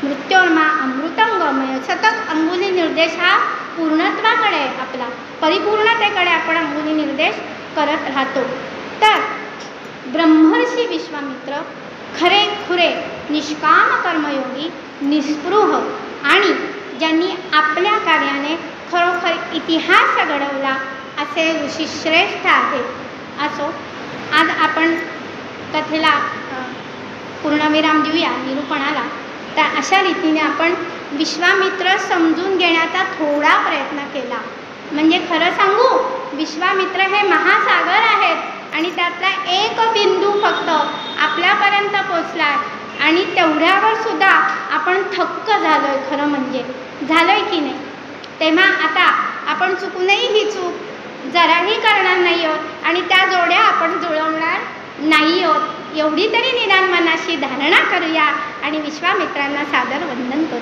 मृत्योर्मा अमृतंगमय. सतत अंगुली निर्देश हा पूर्णत्वाकडे, आपला परिपूर्णतेकडे आपण अंगुली निर्देश करत राहतो. तर ब्रह्मर्षी विश्वामित्र खरेखुरे निष्काम कर्मयोगी, निस्पृह आणि ज्यांनी आपल्या कार्याने खरोखर इतिहास घडवला असे ऋषी श्रेष्ठ आहेत. असो, आज आपण कथेला पूर्णविराम देऊया, निरूपणाला. तर अशा रीतीने आपण विश्वामित्र समजून घेण्याचा थोडा प्रयत्न केला. म्हणजे खरं सांगू, विश्वामित्र हे महासागर आहेत आणि त्यातला एक बिंदू फक्त आपल्यापर्यंत पोचला. आणि तेवढ्यावर सुद्धा आपण थक्क झालोय, खरं म्हणजे झालोय की नाही. तेव्हा आता आपण चुकूनही ही चूक जराही करणार नाही आहोत आणि त्या जोड्या आपण जुळवणार नाही आहोत, एवढी तरी निदान मनाशी धारणा करूया आणि विश्वामित्रांना सादर वंदन करू.